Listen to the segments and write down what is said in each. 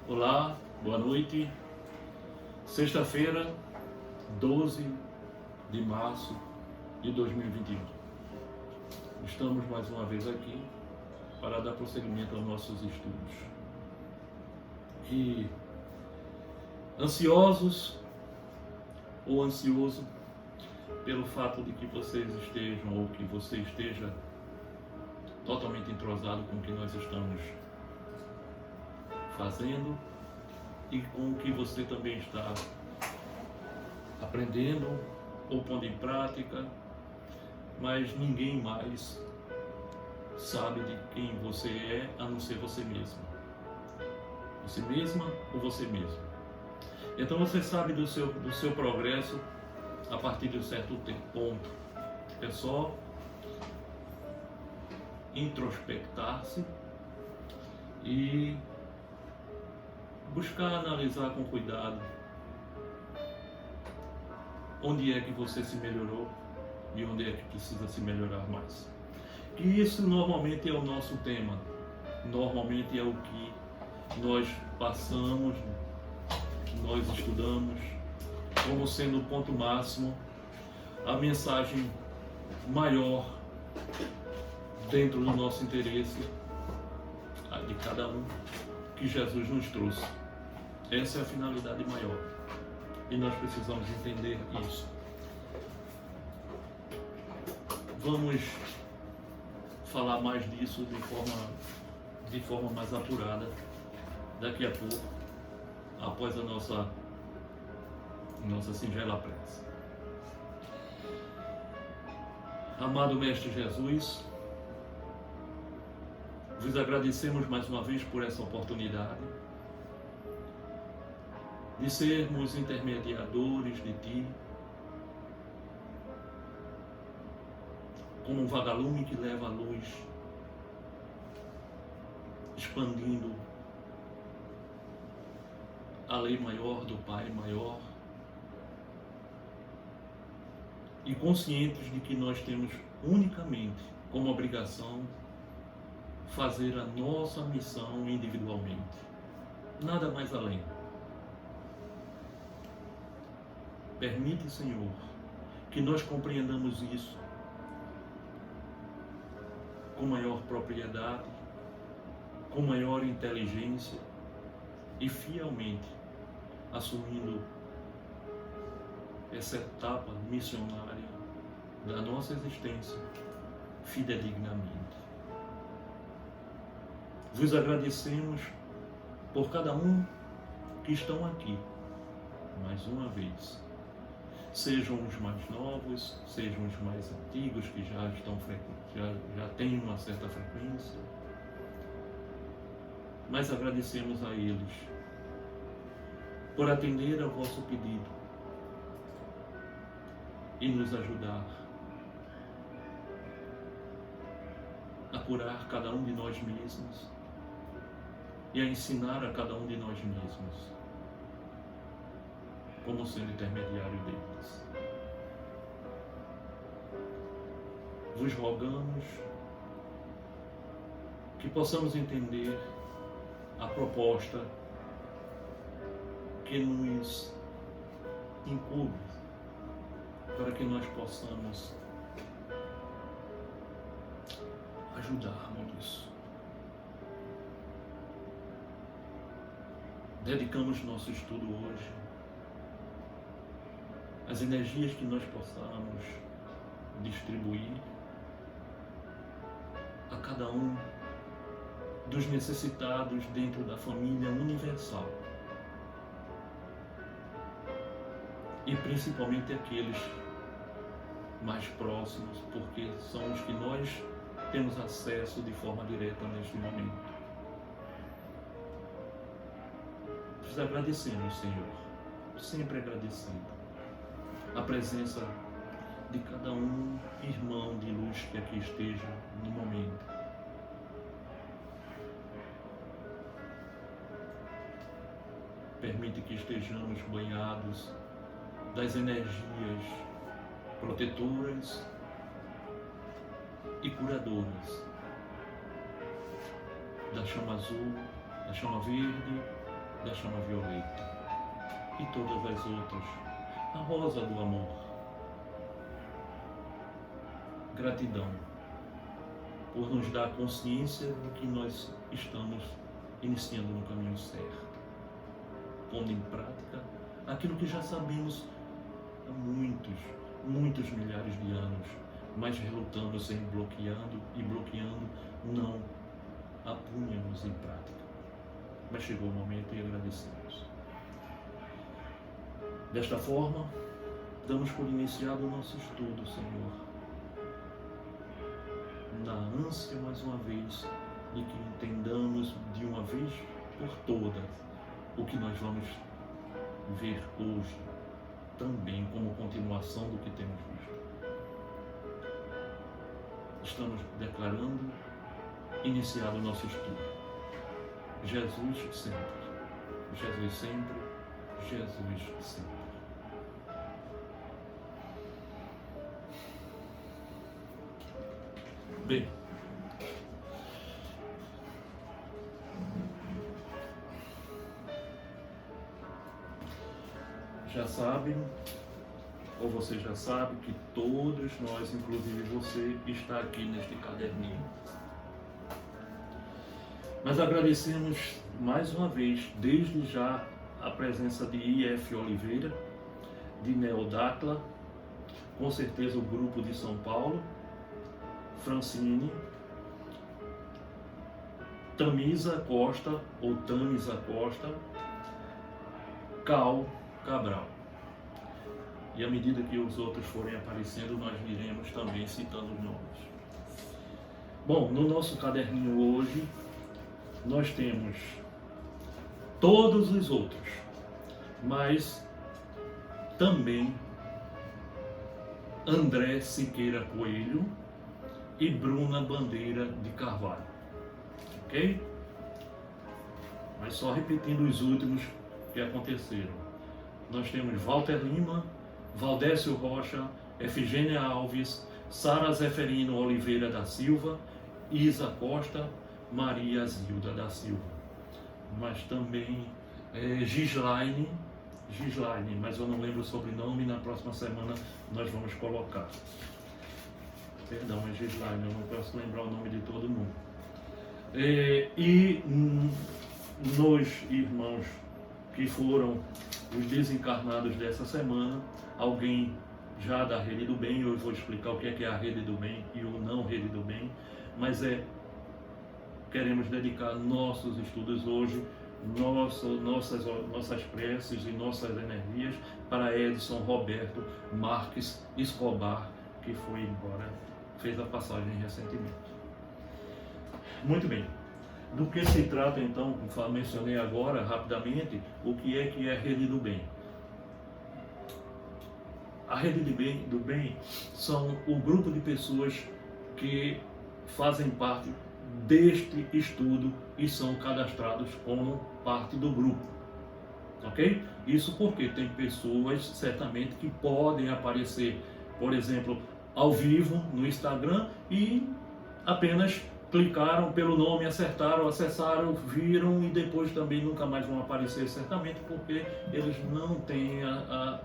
Olá, boa noite. Sexta-feira, 12 de março de 2021. Estamos mais uma vez aqui para dar prosseguimento aos nossos estudos. E ansiosos ou ansioso pelo fato de que vocês estejam ou que você esteja totalmente entrosado com o que nós estamos fazendo e com o que você também está aprendendo ou pondo em prática, mas ninguém mais sabe de quem você é a não ser você mesmo. Você mesma ou você mesmo. Então você sabe do seu progresso a partir de um certo ponto. É só introspectar-se e buscar analisar com cuidado onde é que você se melhorou e onde é que precisa se melhorar mais. E isso normalmente é o nosso tema, normalmente é o que nós passamos, nós estudamos, como sendo o ponto máximo, a mensagem maior dentro do nosso interesse, a de cada um, que Jesus nos trouxe. Essa é a finalidade maior e nós precisamos entender isso. Vamos falar mais disso de forma mais apurada daqui a pouco, após a nossa singela prece. Amado Mestre Jesus, vos agradecemos mais uma vez por essa oportunidade de sermos intermediadores de Ti, como um vagalume que leva a luz, expandindo a lei maior do Pai maior, e conscientes de que nós temos unicamente como obrigação fazer a nossa missão individualmente, nada mais além. Permite, Senhor, que nós compreendamos isso com maior propriedade, com maior inteligência e fielmente assumindo essa etapa missionária da nossa existência fidedignamente. Vos agradecemos por cada um que estão aqui, mais uma vez. Sejam os mais novos, sejam os mais antigos, que já estão já têm uma certa frequência. Mas agradecemos a eles por atender ao vosso pedido e nos ajudar a curar cada um de nós mesmos e a ensinar a cada um de nós mesmos como sendo intermediário deles. Vos rogamos que possamos entender a proposta que nos incube para que nós possamos ajudarmos. Dedicamos nosso estudo hoje as energias que nós possamos distribuir a cada um dos necessitados dentro da família universal e principalmente aqueles mais próximos, porque são os que nós temos acesso de forma direta neste momento. Nós agradecemos, Senhor, sempre agradecendo a presença de cada um irmão de luz que aqui esteja no momento. Permite que estejamos banhados das energias protetoras e curadoras da chama azul, da chama verde da chama violeta e todas as outras, a rosa do amor. Gratidão por nos dar consciência de que nós estamos iniciando no caminho certo, pondo em prática aquilo que já sabemos há muitos milhares de anos, mas relutando sempre, bloqueando, não a punhamos em prática. Mas chegou o momento e agradecemos. Desta forma, damos por iniciado o nosso estudo, Senhor, na ânsia, mais uma vez, de que entendamos de uma vez por todas o que nós vamos ver hoje, também como continuação do que temos visto. Estamos declarando iniciado o nosso estudo. Jesus sempre, Jesus sempre, Jesus sempre. Bem, já sabem, ou você já sabe, que todos nós, inclusive você, está aqui neste caderninho. Mas agradecemos mais uma vez, desde já, a presença de I.F. Oliveira, de Neodacla, com certeza o grupo de São Paulo, Francine, Tamisa Costa, ou Tamisa Costa, Cal Cabral. E à medida que os outros forem aparecendo, nós iremos também citando os nomes. Bom, no nosso caderninho hoje, nós temos todos os outros, mas também André Siqueira Coelho e Bruna Bandeira de Carvalho, ok? Mas só repetindo os últimos que aconteceram. Nós temos Walter Lima, Valdécio Rocha, Efigênia Alves, Sara Zeferino Oliveira da Silva, Isa Costa, Maria Zilda da Silva. Mas também Gislaine, mas eu não lembro o sobrenome, na próxima semana nós vamos colocar. Perdão, é Gislaine, eu não posso lembrar o nome de todo mundo. E nos irmãos que foram os desencarnados dessa semana, alguém já da Rede do Bem, eu vou explicar o que é a Rede do Bem e o não Rede do Bem, mas queremos dedicar nossos estudos hoje, nossas preces e nossas energias para Edson Roberto Marques Escobar, que foi embora, fez a passagem recentemente. Muito bem. Do que se trata então, como mencionei agora rapidamente, o que é a Rede do Bem? A Rede do Bem são o grupo de pessoas que fazem parte deste estudo e são cadastrados como parte do grupo, ok? Isso porque tem pessoas certamente que podem aparecer, por exemplo, ao vivo no Instagram e apenas clicaram pelo nome, acertaram, acessaram, viram e depois também nunca mais vão aparecer certamente porque eles não têm a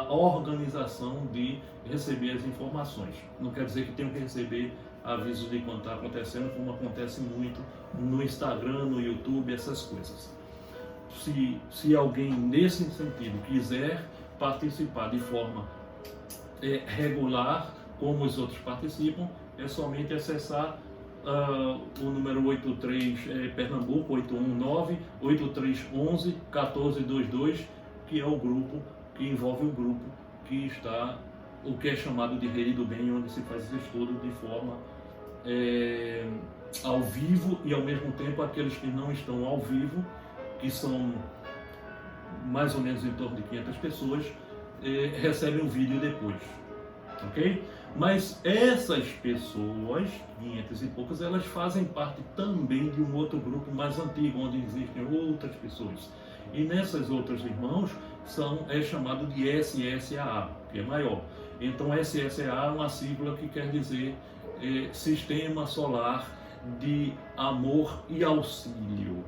organização de receber as informações. Não quer dizer que tenham que receber avisos de quando está acontecendo, como acontece muito no Instagram, no YouTube, essas coisas. Se alguém nesse sentido quiser participar de forma regular, como os outros participam, é somente acessar o número 83 Pernambuco 819-8311-1422, que é o grupo que envolve o grupo que está, o que é chamado de Rede do Bem, onde se faz esse estudo de forma ao vivo e ao mesmo tempo aqueles que não estão ao vivo, que são mais ou menos em torno de 500 pessoas, recebem o vídeo depois, ok? Mas essas pessoas, 500 e poucas, elas fazem parte também de um outro grupo mais antigo, onde existem outras pessoas. E nessas outras irmãos é chamado de SSAA, que é maior. Então SSAA é uma sigla que quer dizer Sistema Solar de Amor e Auxílio,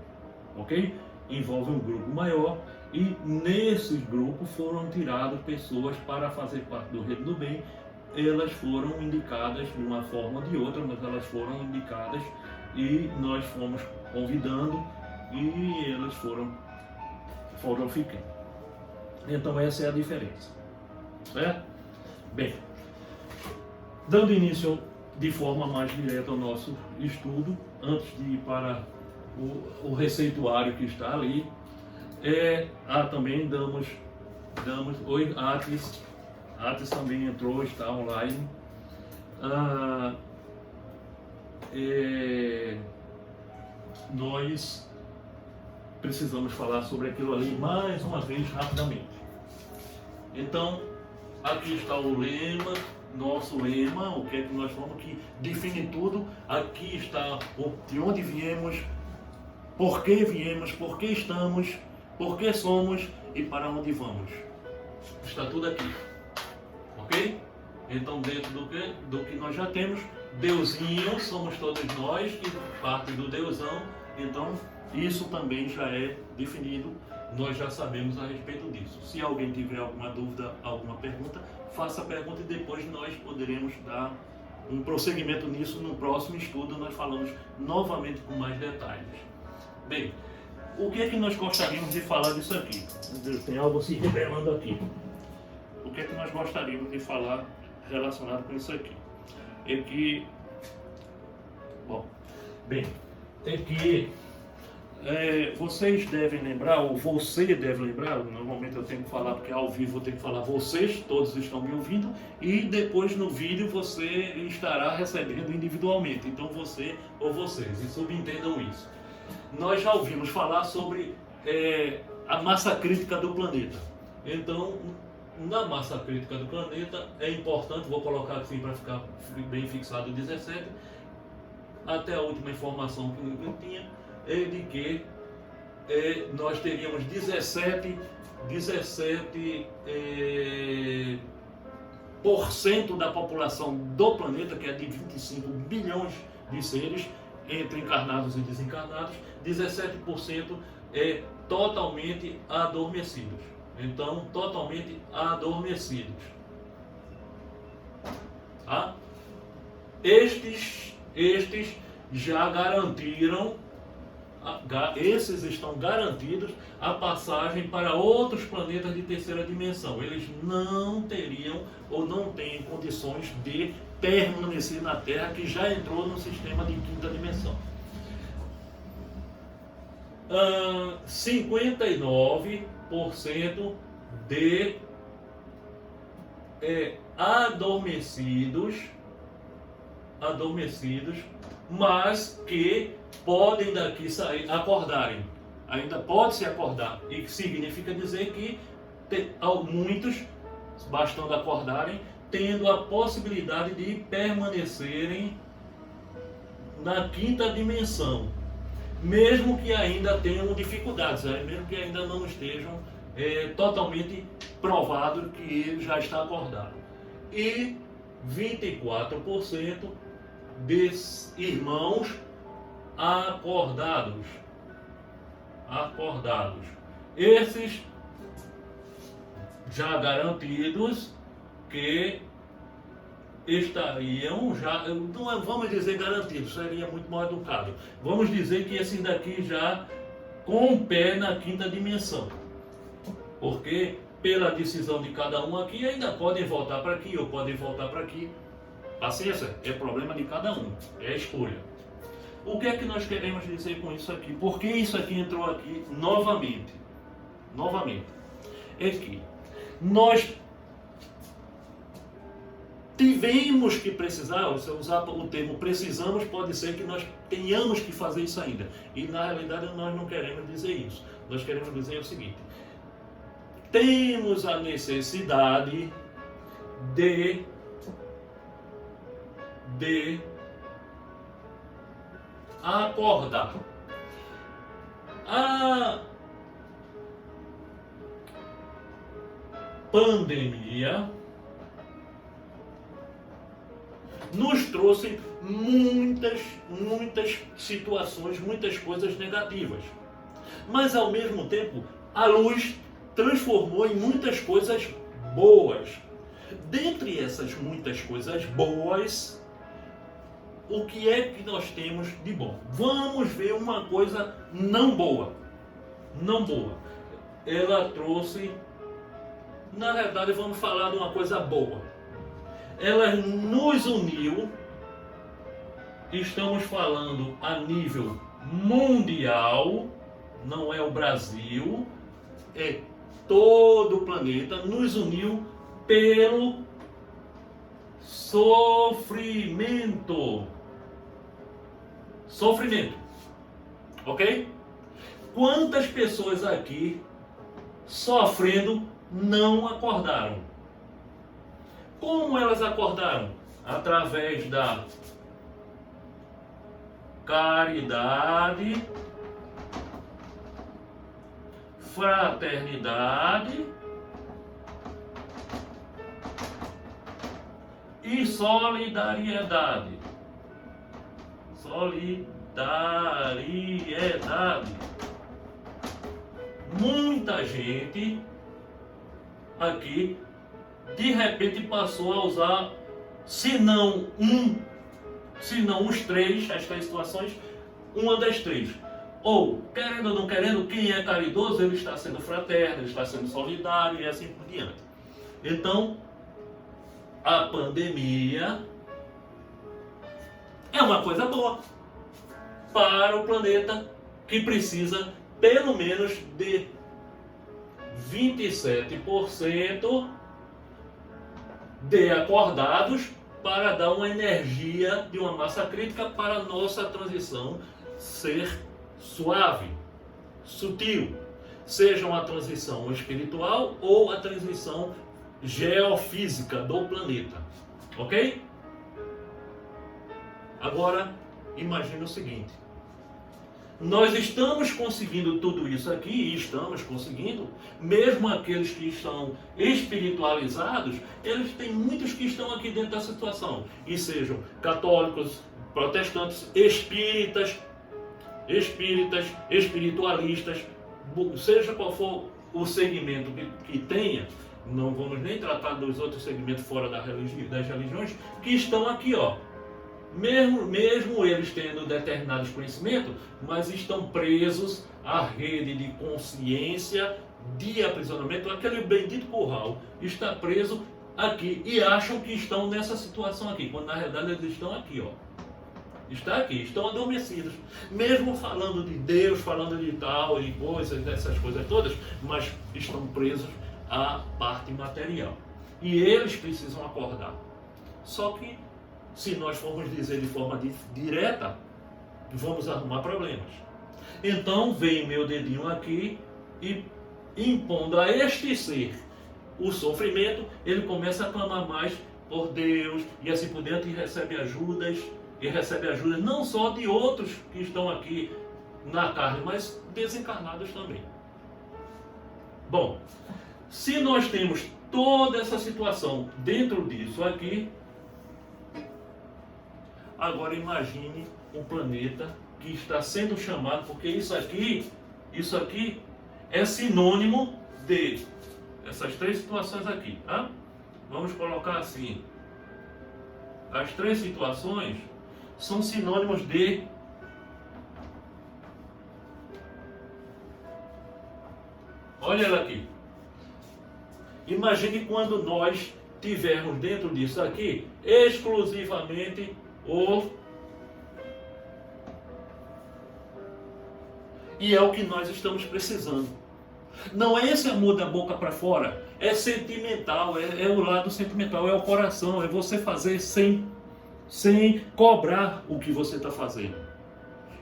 ok? envolve um grupo maior, e nesses grupos foram tiradas pessoas para fazer parte do Rede do Bem. Elas foram indicadas de uma forma ou de outra, mas elas foram indicadas e nós fomos convidando e elas foram ficando. Então essa é a diferença, certo? Bem, dando início de forma mais direta ao nosso estudo, antes de ir para o receituário que está ali, também damos oi, Atis também entrou, está online. Nós precisamos falar sobre aquilo ali mais uma vez rapidamente. Então, aqui está o lema, nosso lema, o que é que nós vamos, que define tudo. Aqui está de onde viemos, por que viemos, por que estamos, por que somos e para onde vamos. Está tudo aqui, ok? Então, dentro do que nós já temos, Deusinho, somos todos nós, que parte do Deusão. Então, isso também já é definido, nós já sabemos a respeito disso. Se alguém tiver alguma dúvida, alguma pergunta, faça a pergunta e depois nós poderemos dar um prosseguimento nisso. No próximo estudo nós falamos novamente com mais detalhes. Bem, o que é que nós gostaríamos de falar disso aqui? Tem algo se revelando aqui. O que é que nós gostaríamos de falar relacionado com isso aqui? É que, vocês devem lembrar, ou você deve lembrar, normalmente eu tenho que falar porque ao vivo eu tenho que falar vocês, todos estão me ouvindo, e depois no vídeo você estará recebendo individualmente, então você ou vocês, e subentendam isso. Nós já ouvimos falar sobre a massa crítica do planeta. Então, na massa crítica do planeta, é importante, vou colocar assim para ficar bem fixado 17, até a última informação que eu tinha, é de que nós teríamos 17% da população do planeta, que é de 25 bilhões de seres, entre encarnados e desencarnados, 17% é totalmente adormecidos. Então, totalmente adormecidos. Tá? Estes já garantiram, esses estão garantidos a passagem para outros planetas de terceira dimensão. Eles não teriam ou não têm condições de permanecer na Terra, que já entrou no sistema de quinta dimensão. 59% de adormecidos, mas que podem daqui sair, acordarem. Ainda pode se acordar, e que significa dizer que muitos, bastando acordarem, tendo a possibilidade de permanecerem na quinta dimensão, mesmo que ainda tenham dificuldades, mesmo que ainda não estejam totalmente provado que ele já está acordado. E 24% de irmãos acordados. Esses já garantidos que estariam já, não vamos dizer garantidos, seria muito mal educado. Vamos dizer que esses daqui já com o pé na quinta dimensão. Porque pela decisão de cada um aqui, ainda podem voltar para aqui ou podem voltar para aqui. Paciência, é problema de cada um, é a escolha. O que é que nós queremos dizer com isso aqui? Por que isso aqui entrou aqui novamente? É que nós tivemos que precisar, se eu usar o termo precisamos, pode ser que nós tenhamos que fazer isso ainda. E na realidade nós não queremos dizer isso. Nós queremos dizer o seguinte: temos a necessidade de acordar. A pandemia nos trouxe muitas situações, muitas coisas negativas. Mas ao mesmo tempo, a luz transformou em muitas coisas boas. Dentre essas muitas coisas boas, o que é que nós temos de bom? Vamos ver uma coisa não boa. Não boa. Ela trouxe, na verdade, vamos falar de uma coisa boa. Ela nos uniu. Estamos falando a nível mundial, não é o Brasil, é todo o planeta, nos uniu pelo sofrimento. Sofrimento. Ok? Quantas pessoas aqui sofrendo não acordaram? Como elas acordaram? Através da caridade, fraternidade e solidariedade. Solidariedade. Muita gente aqui de repente passou a usar, se não os três, as três situações, uma das três. Ou, querendo ou não querendo, quem é caridoso, ele está sendo fraterno, ele está sendo solidário e assim por diante. Então, a pandemia é uma coisa boa para o planeta, que precisa pelo menos de 27% de acordados para dar uma energia de uma massa crítica para a nossa transição ser suave, sutil, seja uma transição espiritual ou a transição geofísica do planeta, ok? Agora, imagine o seguinte: nós estamos conseguindo tudo isso aqui, e estamos conseguindo, mesmo aqueles que estão espiritualizados, eles têm muitos que estão aqui dentro da situação, e sejam católicos, protestantes, espíritas, espiritualistas, seja qual for o segmento que tenha, não vamos nem tratar dos outros segmentos fora das religiões, que estão aqui, ó. Mesmo eles tendo determinados conhecimentos, mas estão presos à rede de consciência, de aprisionamento, aquele bendito curral está preso aqui e acham que estão nessa situação aqui, quando na realidade eles estão aqui, ó. Está aqui, estão adormecidos, mesmo falando de Deus, falando de tal e coisas, dessas coisas todas, mas estão presos à parte material. E eles precisam acordar. Só que, se nós formos dizer de forma direta, vamos arrumar problemas. Então vem meu dedinho aqui e, impondo a este ser o sofrimento, ele começa a clamar mais por Deus e assim por diante, e recebe ajudas não só de outros que estão aqui na carne, mas desencarnados também. Bom, se nós temos toda essa situação dentro disso aqui, agora imagine um planeta que está sendo chamado, porque isso aqui é sinônimo de essas três situações aqui, tá? Vamos colocar assim: as três situações são sinônimos de olha ela aqui. Imagine quando nós tivermos dentro disso aqui exclusivamente e é o que nós estamos precisando. Não é esse amor da boca para fora, é sentimental, é o lado sentimental, é o coração, é você fazer sem cobrar o que você está fazendo.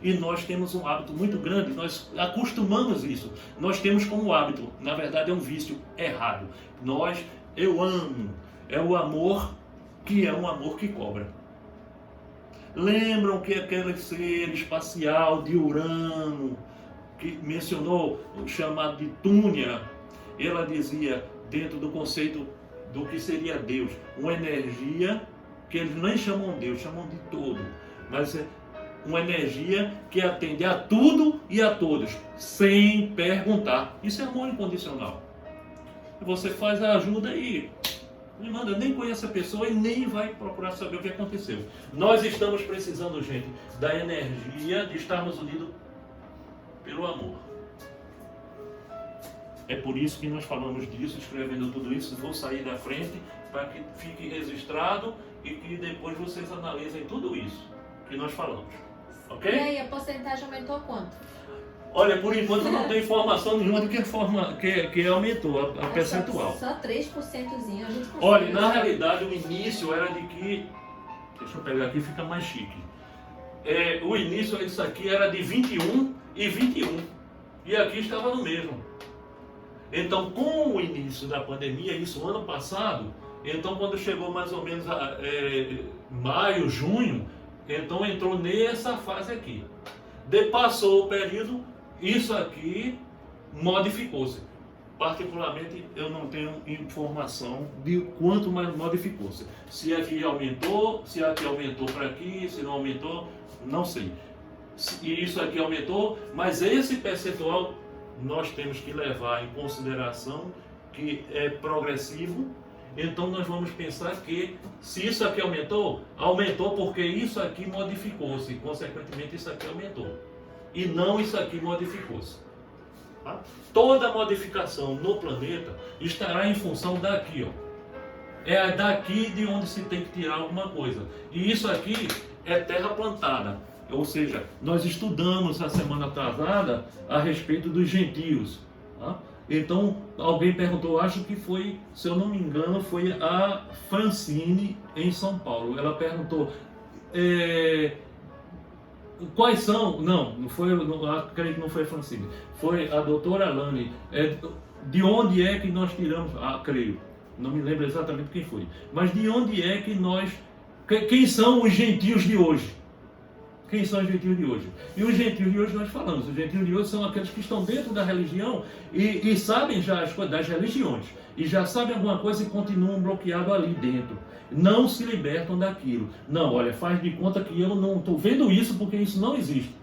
E nós temos um hábito muito grande, nós acostumamos isso. Nós temos como hábito, na verdade é um vício errado. Eu amo, é o amor que é um amor que cobra. Lembram que aquele ser espacial de Urano, que mencionou o chamado de Túnia, ela dizia, dentro do conceito do que seria Deus, uma energia que eles nem chamam Deus, chamam de todo, mas é uma energia que atende a tudo e a todos, sem perguntar. Isso é amor incondicional. Você faz a ajuda e me manda, nem conhece a pessoa e nem vai procurar saber o que aconteceu. Nós estamos precisando, gente, da energia de estarmos unidos pelo amor. É por isso que nós falamos disso, escrevendo tudo isso. Vou sair da frente para que fique registrado e que depois vocês analisem tudo isso que nós falamos. Ok? E aí, a porcentagem aumentou quanto? Olha, por enquanto não tem informação nenhuma de que aumentou a percentual. Só 3%zinho, a gente conseguiu. Olha, na realidade o início era de que... Deixa eu pegar aqui, fica mais chique. O início disso aqui era de 21 e 21. E aqui estava no mesmo. Então, com o início da pandemia, isso ano passado, então quando chegou mais ou menos maio, junho, então entrou nessa fase aqui. Passou o período, isso aqui modificou-se. Particularmente, eu não tenho informação de quanto mais modificou-se. Se aqui aumentou, se aqui aumentou para aqui, se não aumentou, não sei. E isso aqui aumentou, mas esse percentual nós temos que levar em consideração que é progressivo. Então nós vamos pensar que se isso aqui aumentou, aumentou porque isso aqui modificou-se, consequentemente isso aqui aumentou. E não isso aqui modificou-se. Tá? Toda modificação no planeta estará em função daqui, ó. É daqui de onde se tem que tirar alguma coisa. E isso aqui é terra plantada. Ou seja, nós estudamos a semana atrasada a respeito dos gentios. Tá? Então, alguém perguntou, acho que foi, se eu não me engano, foi a Francine em São Paulo. Ela perguntou, quais são, não foi, acredito que não foi a Francine, foi a doutora Alane, de onde é que nós tiramos, creio, não me lembro exatamente quem foi, mas de onde é que nós, quem são os gentios de hoje? Quem são os gentios de hoje? E os gentios de hoje nós falamos, os gentios de hoje são aqueles que estão dentro da religião e sabem já as coisas das religiões, e já sabem alguma coisa e continuam bloqueados ali dentro. Não se libertam daquilo. Não, olha, faz de conta que eu não estou vendo isso porque isso não existe.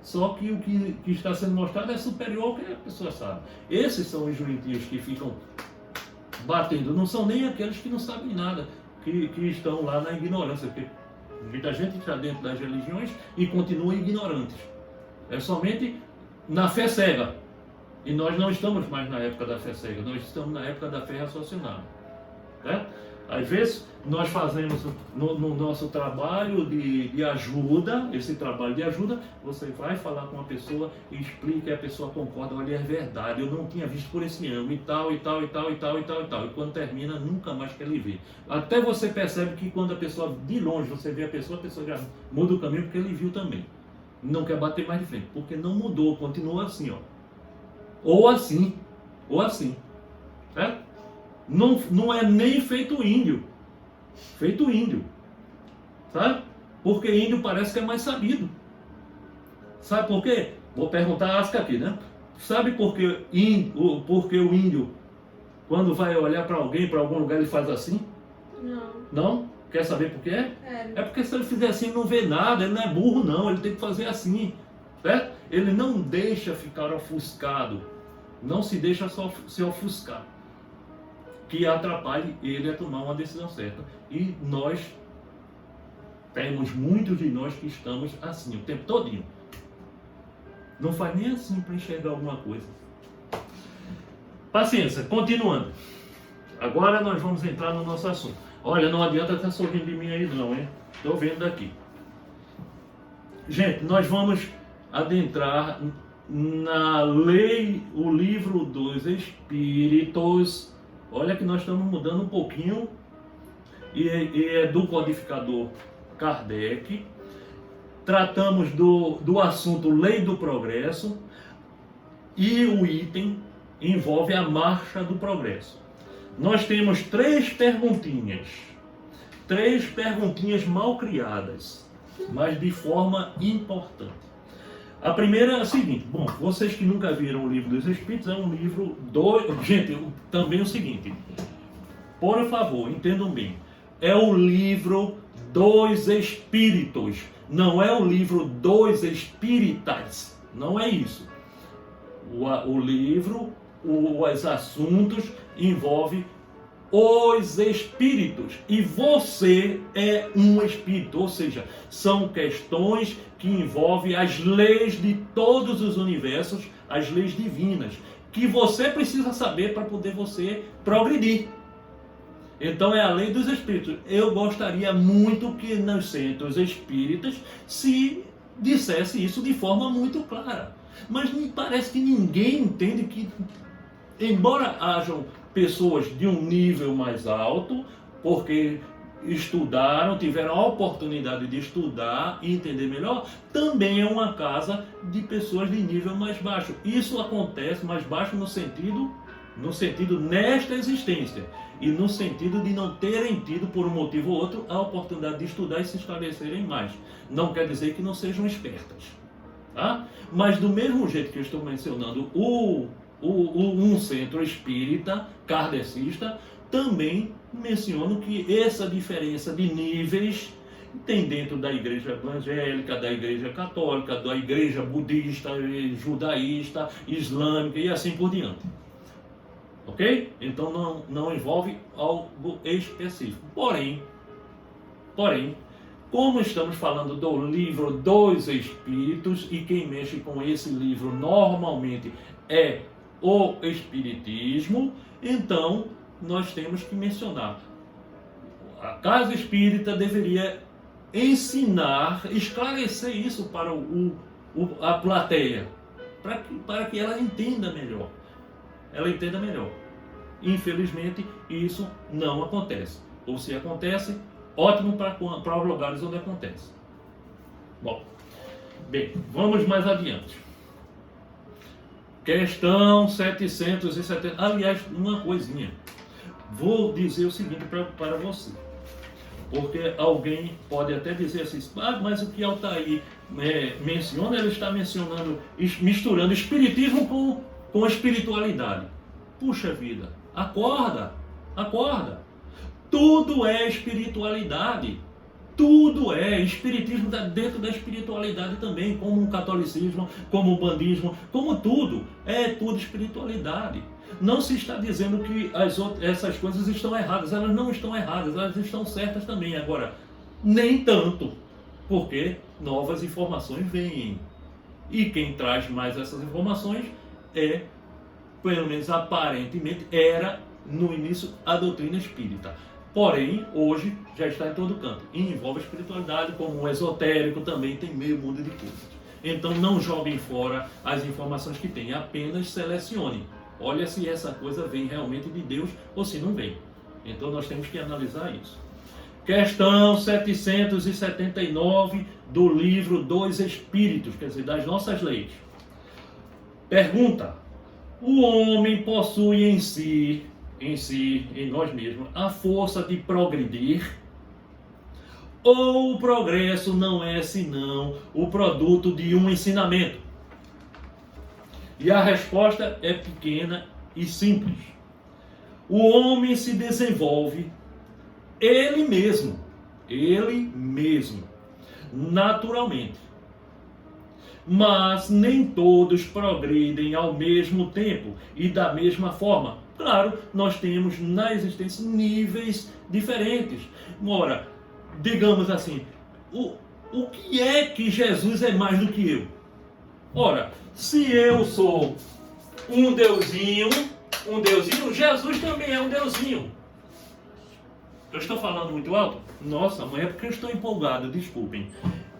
Só que o que está sendo mostrado é superior ao que a pessoa sabe. Esses são os gentios que ficam batendo, não são nem aqueles que não sabem nada, que estão lá na ignorância, porque muita gente está dentro das religiões e continua ignorantes. É somente na fé cega. E nós não estamos mais na época da fé cega, nós estamos na época da fé raciocinada. Às vezes nós fazemos no nosso trabalho de ajuda, esse trabalho de ajuda, você vai falar com a pessoa e explica e a pessoa concorda, olha, é verdade, eu não tinha visto por esse ângulo e tal, e tal, e tal, e tal, e tal, e tal. E quando termina, nunca mais quer lhe ver. Até você percebe que quando a pessoa, de longe, você vê a pessoa já muda o caminho porque ele viu também. Não quer bater mais de frente, porque não mudou, continua assim, ó. Ou assim, certo? Não é nem feito índio, sabe? Porque índio parece que é mais sabido. Sabe por quê? Vou perguntar a Asca aqui, né? Sabe por que o índio, quando vai olhar para alguém, para algum lugar, ele faz assim? Não. Não? Quer saber por quê? É porque se ele fizer assim, não vê nada, ele não é burro não, ele tem que fazer assim, certo? Ele não deixa ficar ofuscado, não se deixa só se ofuscar, que atrapalhe ele a tomar uma decisão certa. E nós temos muitos de nós que estamos assim o tempo todinho. Não faz nem assim para enxergar alguma coisa. Paciência, continuando. Agora nós vamos entrar no nosso assunto. Olha, não adianta estar sorrindo de mim aí não, hein? Estou vendo daqui. Gente, nós vamos adentrar na lei, o livro dos Espíritos. Olha que nós estamos mudando um pouquinho, e é do codificador Kardec. Tratamos do assunto Lei do Progresso, e o item envolve a marcha do progresso. Nós temos três perguntinhas mal criadas, mas de forma importante. A primeira é a seguinte, bom, vocês que nunca viram o Livro dos Espíritos, é um livro gente, também é o seguinte, por favor, entendam bem, é o Livro dos Espíritos, Não é o livro dos espíritas, não é isso. O livro, os assuntos envolvem os espíritos, e você é um espírito, ou seja, são questões que envolvem as leis de todos os universos, as leis divinas, que você precisa saber para poder você progredir. Então é a lei dos espíritos. Eu gostaria muito que nos centros espíritas se dissesse isso de forma muito clara, mas me parece que ninguém entende que, embora hajam pessoas de um nível mais alto, porque estudaram, tiveram a oportunidade de estudar e entender melhor, também é uma casa de pessoas de nível mais baixo. Isso acontece mais baixo no sentido nesta existência, e no sentido de não terem tido, por um motivo ou outro, a oportunidade de estudar e se esclarecerem mais. Não quer dizer que não sejam espertas, tá? Mas do mesmo jeito que eu estou mencionando um centro espírita kardecista, também menciono que essa diferença de níveis tem dentro da igreja evangélica, da igreja católica, da igreja budista, judaísta, islâmica e assim por diante. Ok? Então não envolve algo específico. Porém, como estamos falando do livro dos Espíritos, e quem mexe com esse livro normalmente é o Espiritismo, então nós temos que mencionar. A Casa Espírita deveria ensinar, esclarecer isso para a plateia, para que ela entenda melhor. Infelizmente, isso não acontece. Ou se acontece, ótimo para os lugares onde acontece. Bem, vamos mais adiante. Questão 770. Aliás, uma coisinha. Vou dizer o seguinte para você. Porque alguém pode até dizer assim, mas o que Altair menciona, ele está misturando espiritismo com espiritualidade. Puxa vida, acorda. Tudo é espiritualidade. Tudo é. Espiritismo está dentro da espiritualidade também, como o catolicismo, como o bandismo, como tudo. É tudo espiritualidade. Não se está dizendo que essas coisas estão erradas. Elas não estão erradas, elas estão certas também. Agora, nem tanto, porque novas informações vêm. E quem traz mais essas informações pelo menos aparentemente, era no início a doutrina espírita. Porém, hoje já está em todo canto. E envolve a espiritualidade, como o esotérico também tem meio mundo de coisas. Então não joguem fora as informações que tem, apenas selecione. Olha se essa coisa vem realmente de Deus ou se não vem. Então nós temos que analisar isso. Questão 779 do livro dos Espíritos, quer dizer, das nossas leis. Pergunta: o homem possui em nós mesmos, a força de progredir? Ou o progresso não é senão o produto de um ensinamento? E a resposta é pequena e simples. O homem se desenvolve ele mesmo, naturalmente. Mas nem todos progridem ao mesmo tempo e da mesma forma. Claro, nós temos na existência níveis diferentes. Ora, digamos assim, o que é que Jesus é mais do que eu? Ora, se eu sou um deusinho, Jesus também é um deusinho. Eu estou falando muito alto? Nossa, mas é porque eu estou empolgado, desculpem.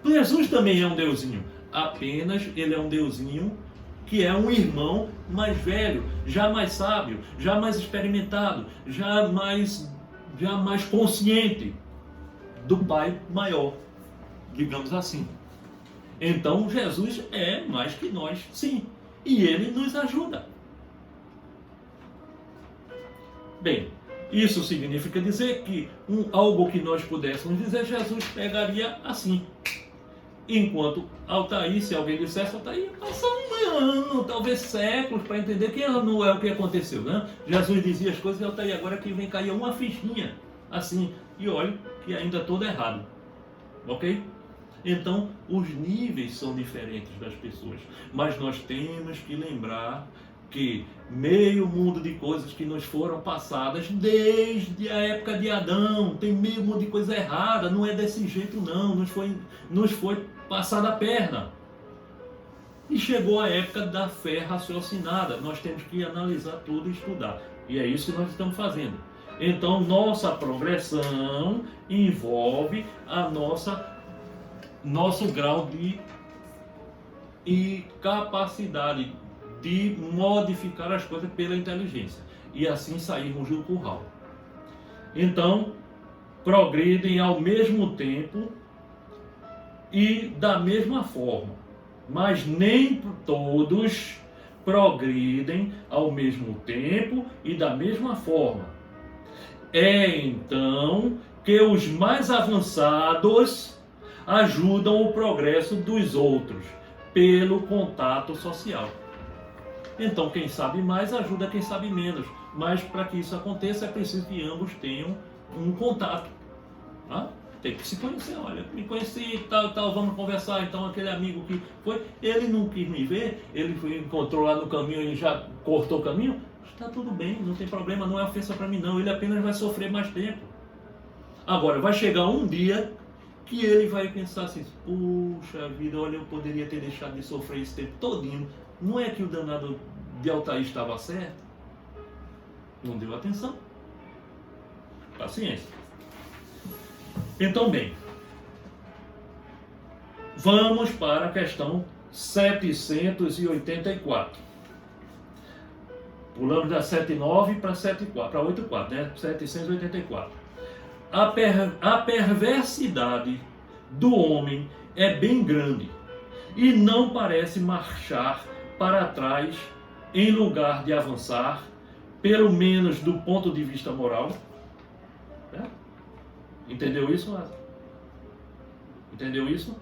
Jesus também é um deusinho. Apenas ele é um deusinho que é um irmão mais velho, já mais sábio, já mais experimentado, já mais consciente do Pai maior, digamos assim. Então Jesus é mais que nós, sim, e ele nos ajuda. Bem, isso significa dizer que algo que nós pudéssemos dizer, Jesus pegaria assim. Enquanto Altair, se alguém dissesse, Altair passou um ano, talvez séculos, para entender que não é o que aconteceu, né? Jesus dizia as coisas e Altair agora que vem cair uma fichinha, assim, e olha que ainda tudo errado, ok? Então, os níveis são diferentes das pessoas. Mas nós temos que lembrar que meio mundo de coisas que nos foram passadas desde a época de Adão, tem meio mundo de coisa errada, não é desse jeito não, nos foi passada a perna. E chegou a época da fé raciocinada, nós temos que analisar tudo e estudar. E é isso que nós estamos fazendo. Então, nossa progressão envolve a nosso grau de capacidade de modificar as coisas pela inteligência e assim sairmos do curral. Então, progridem ao mesmo tempo e da mesma forma, mas nem todos progridem ao mesmo tempo e da mesma forma. É então que os mais avançados ajudam o progresso dos outros pelo contato social. Então, quem sabe mais ajuda quem sabe menos. Mas para que isso aconteça é preciso que ambos tenham um contato. Tá? Tem que se conhecer. Olha, me conheci, tal, vamos conversar. Então, aquele amigo que foi, ele não quis me ver, ele encontrou lá no caminho e já cortou o caminho. Está tudo bem, não tem problema, não é ofensa para mim não. Ele apenas vai sofrer mais tempo. Agora, vai chegar um dia que ele vai pensar assim, puxa vida, olha, eu poderia ter deixado de sofrer esse tempo todinho. Não é que o danado de Altair estava certo? Não deu atenção. Paciência. Então, bem, vamos para a questão 784. Pulamos da 79 para 84, né? 784. A perversidade do homem é bem grande e não parece marchar para trás em lugar de avançar, pelo menos do ponto de vista moral. Entendeu isso, Lázaro? Entendeu isso?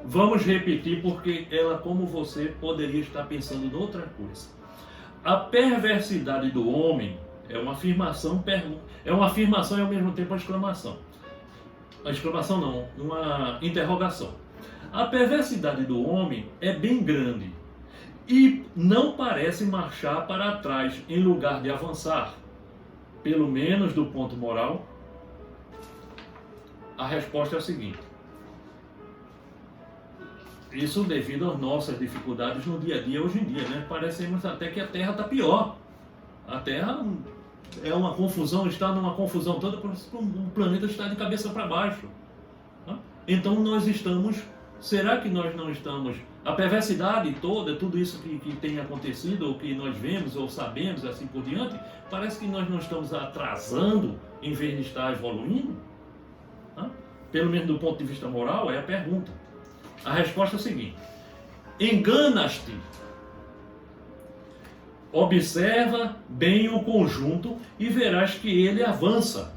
Vamos repetir porque ela, como você, poderia estar pensando em outra coisa. A perversidade do homem é uma afirmação e ao mesmo tempo uma exclamação. Uma exclamação não, uma interrogação. A perversidade do homem é bem grande e não parece marchar para trás em lugar de avançar, pelo menos do ponto moral. A resposta é a seguinte: isso devido às nossas dificuldades no dia a dia hoje em dia, né? Parecemos até que a Terra está pior. A Terra é uma confusão, está numa confusão toda, o planeta está de cabeça para baixo. Então nós estamos, será que nós não estamos, a perversidade toda, tudo isso que tem acontecido, ou que nós vemos, ou sabemos, assim por diante, parece que nós não estamos atrasando em vez de estar evoluindo? Pelo menos do ponto de vista moral, é a pergunta. A resposta é a seguinte: enganas-te. Observa bem o conjunto e verás que ele avança,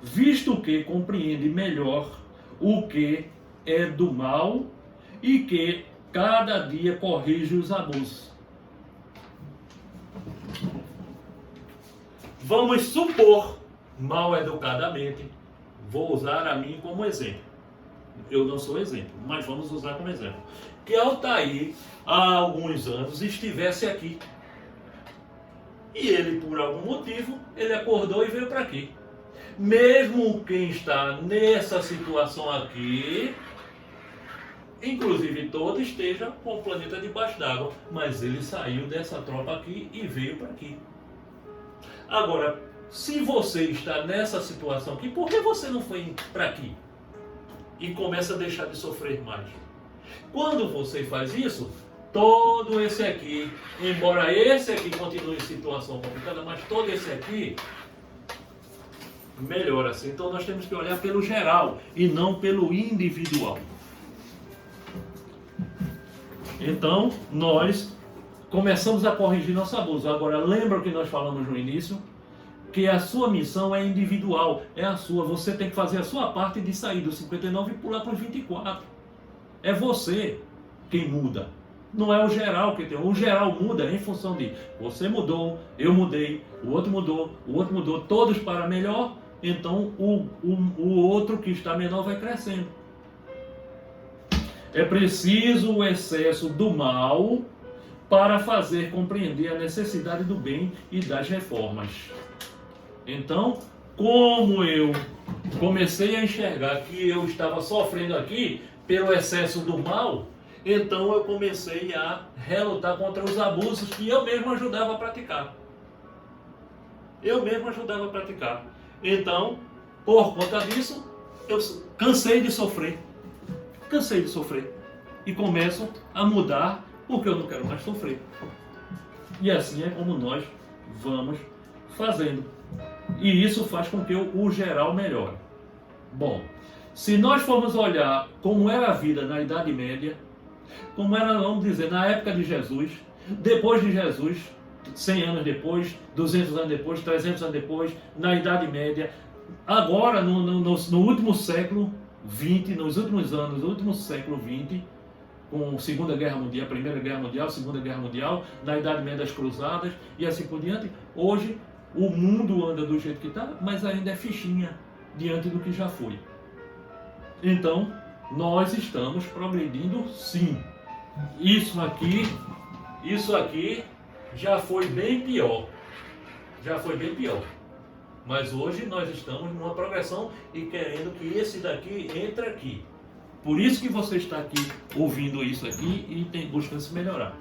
visto que compreende melhor o que é do mal e que cada dia corrige os abusos. Vamos supor, mal educadamente, vou usar a mim como exemplo. Eu não sou exemplo, mas vamos usar como exemplo. Que Altair, há alguns anos, estivesse aqui. E ele, por algum motivo, ele acordou e veio para aqui. Mesmo quem está nessa situação aqui, inclusive todo, esteja com o planeta debaixo d'água. Mas ele saiu dessa tropa aqui e veio para aqui. Agora, se você está nessa situação aqui, por que você não foi para aqui? E começa a deixar de sofrer mais. Quando você faz isso, todo esse aqui, embora esse aqui continue em situação complicada, mas todo esse aqui melhora-se. Então nós temos que olhar pelo geral e não pelo individual. Então nós começamos a corrigir nosso abuso. Agora lembra o que nós falamos no início? Que a sua missão é individual, é a sua. Você tem que fazer a sua parte de sair dos 59 e pular para os 24. É você quem muda. Não é o geral que tem. O geral muda em função de você mudou, eu mudei, o outro mudou, todos para melhor. Então o outro que está menor vai crescendo. É preciso o excesso do mal para fazer compreender a necessidade do bem e das reformas. Então, como eu comecei a enxergar que eu estava sofrendo aqui pelo excesso do mal, então eu comecei a relutar contra os abusos que eu mesmo ajudava a praticar. Então, por conta disso, eu cansei de sofrer. E começo a mudar porque eu não quero mais sofrer. E assim é como nós vamos fazendo. E isso faz com que o geral melhore. Bom, se nós formos olhar como era a vida na Idade Média, como era, vamos dizer, na época de Jesus, depois de Jesus, 100 anos depois, 200 anos depois, 300 anos depois, na Idade Média, agora no último século XX, nos últimos anos, no último século XX, com Segunda Guerra Mundial, Primeira Guerra Mundial, Segunda Guerra Mundial, na Idade Média das Cruzadas e assim por diante, hoje o mundo anda do jeito que está, mas ainda é fichinha diante do que já foi. Então, nós estamos progredindo sim. Isso aqui já foi bem pior. Mas hoje nós estamos numa progressão e querendo que esse daqui entre aqui. Por isso que você está aqui ouvindo isso aqui e buscando se melhorar.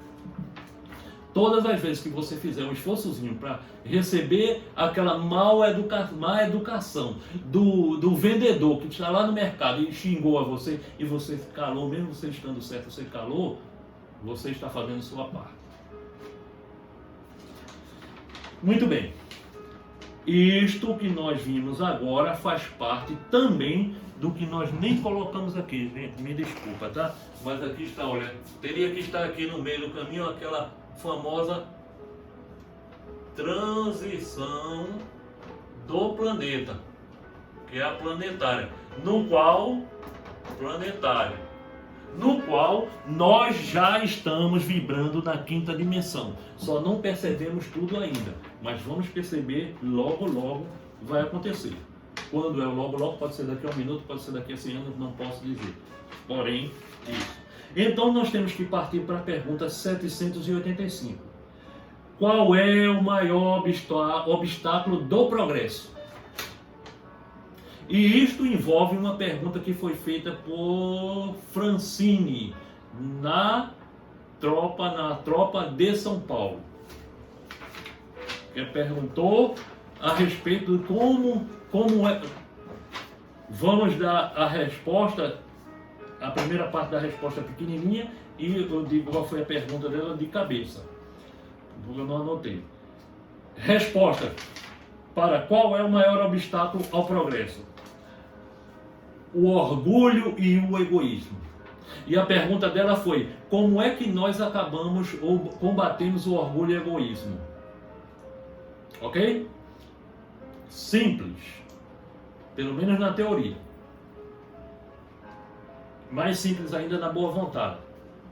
Todas as vezes que você fizer um esforçozinho para receber aquela má educação do vendedor que está lá no mercado e xingou a você e você calou, mesmo você estando certo, você calou, você está fazendo sua parte. Muito bem. Isto que nós vimos agora faz parte também do que nós nem colocamos aqui, gente, me desculpa, tá? Mas aqui está, olha, teria que estar aqui no meio do caminho aquela famosa transição do planeta, que é a planetária, no qual nós já estamos vibrando na quinta dimensão. Só não percebemos tudo ainda, mas vamos perceber logo, logo vai acontecer. Quando é logo, logo, pode ser daqui a 1 minuto, pode ser daqui a 100 anos, não posso dizer. Porém, isso. Então nós temos que partir para a pergunta 785. Qual é o maior obstáculo do progresso? E isto envolve uma pergunta que foi feita por Francine na tropa de São Paulo. Que perguntou a respeito de como é. Vamos dar a resposta, a primeira parte da resposta pequenininha, e eu digo qual foi a pergunta dela de cabeça. Eu não anotei. Resposta para qual é o maior obstáculo ao progresso? O orgulho e o egoísmo. E a pergunta dela foi: como é que nós acabamos ou combatemos o orgulho e o egoísmo? Ok? Simples. Pelo menos na teoria. Mais simples ainda na boa vontade.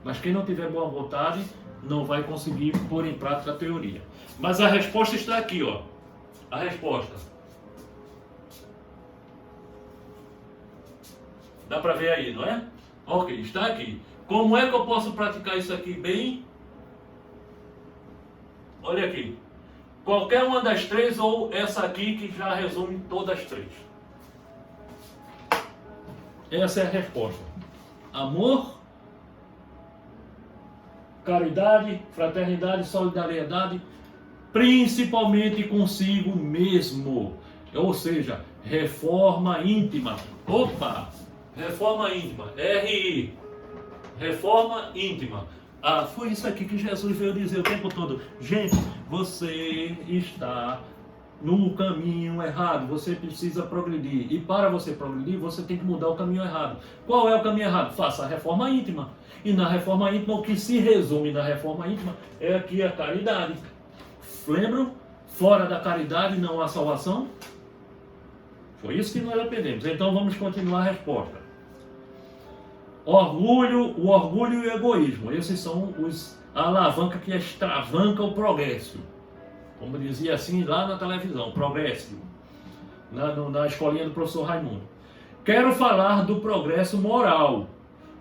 Mas quem não tiver boa vontade não vai conseguir pôr em prática a teoria. Mas a resposta está aqui, ó. A resposta. Dá para ver aí, não é? Ok, está aqui. Como é que eu posso praticar isso aqui bem? Olha aqui. Qualquer uma das três ou essa aqui que já resume todas as três. Essa é a resposta. Amor, caridade, fraternidade, solidariedade, principalmente consigo mesmo. Ou seja, reforma íntima. Opa! Reforma íntima. RI. Reforma íntima. Ah, foi isso aqui que Jesus veio dizer o tempo todo. Gente, você está no caminho errado, você precisa progredir. E para você progredir, você tem que mudar o caminho errado. Qual é o caminho errado? Faça a reforma íntima. E na reforma íntima, o que se resume na reforma íntima é aqui a caridade. Lembram? Fora da caridade não há salvação? Foi isso que nós aprendemos. Então vamos continuar a resposta. O orgulho e o egoísmo. Esses são a alavanca que extravanca o progresso. Como dizia assim lá na televisão, progresso. Na escolinha do professor Raimundo. Quero falar do progresso moral.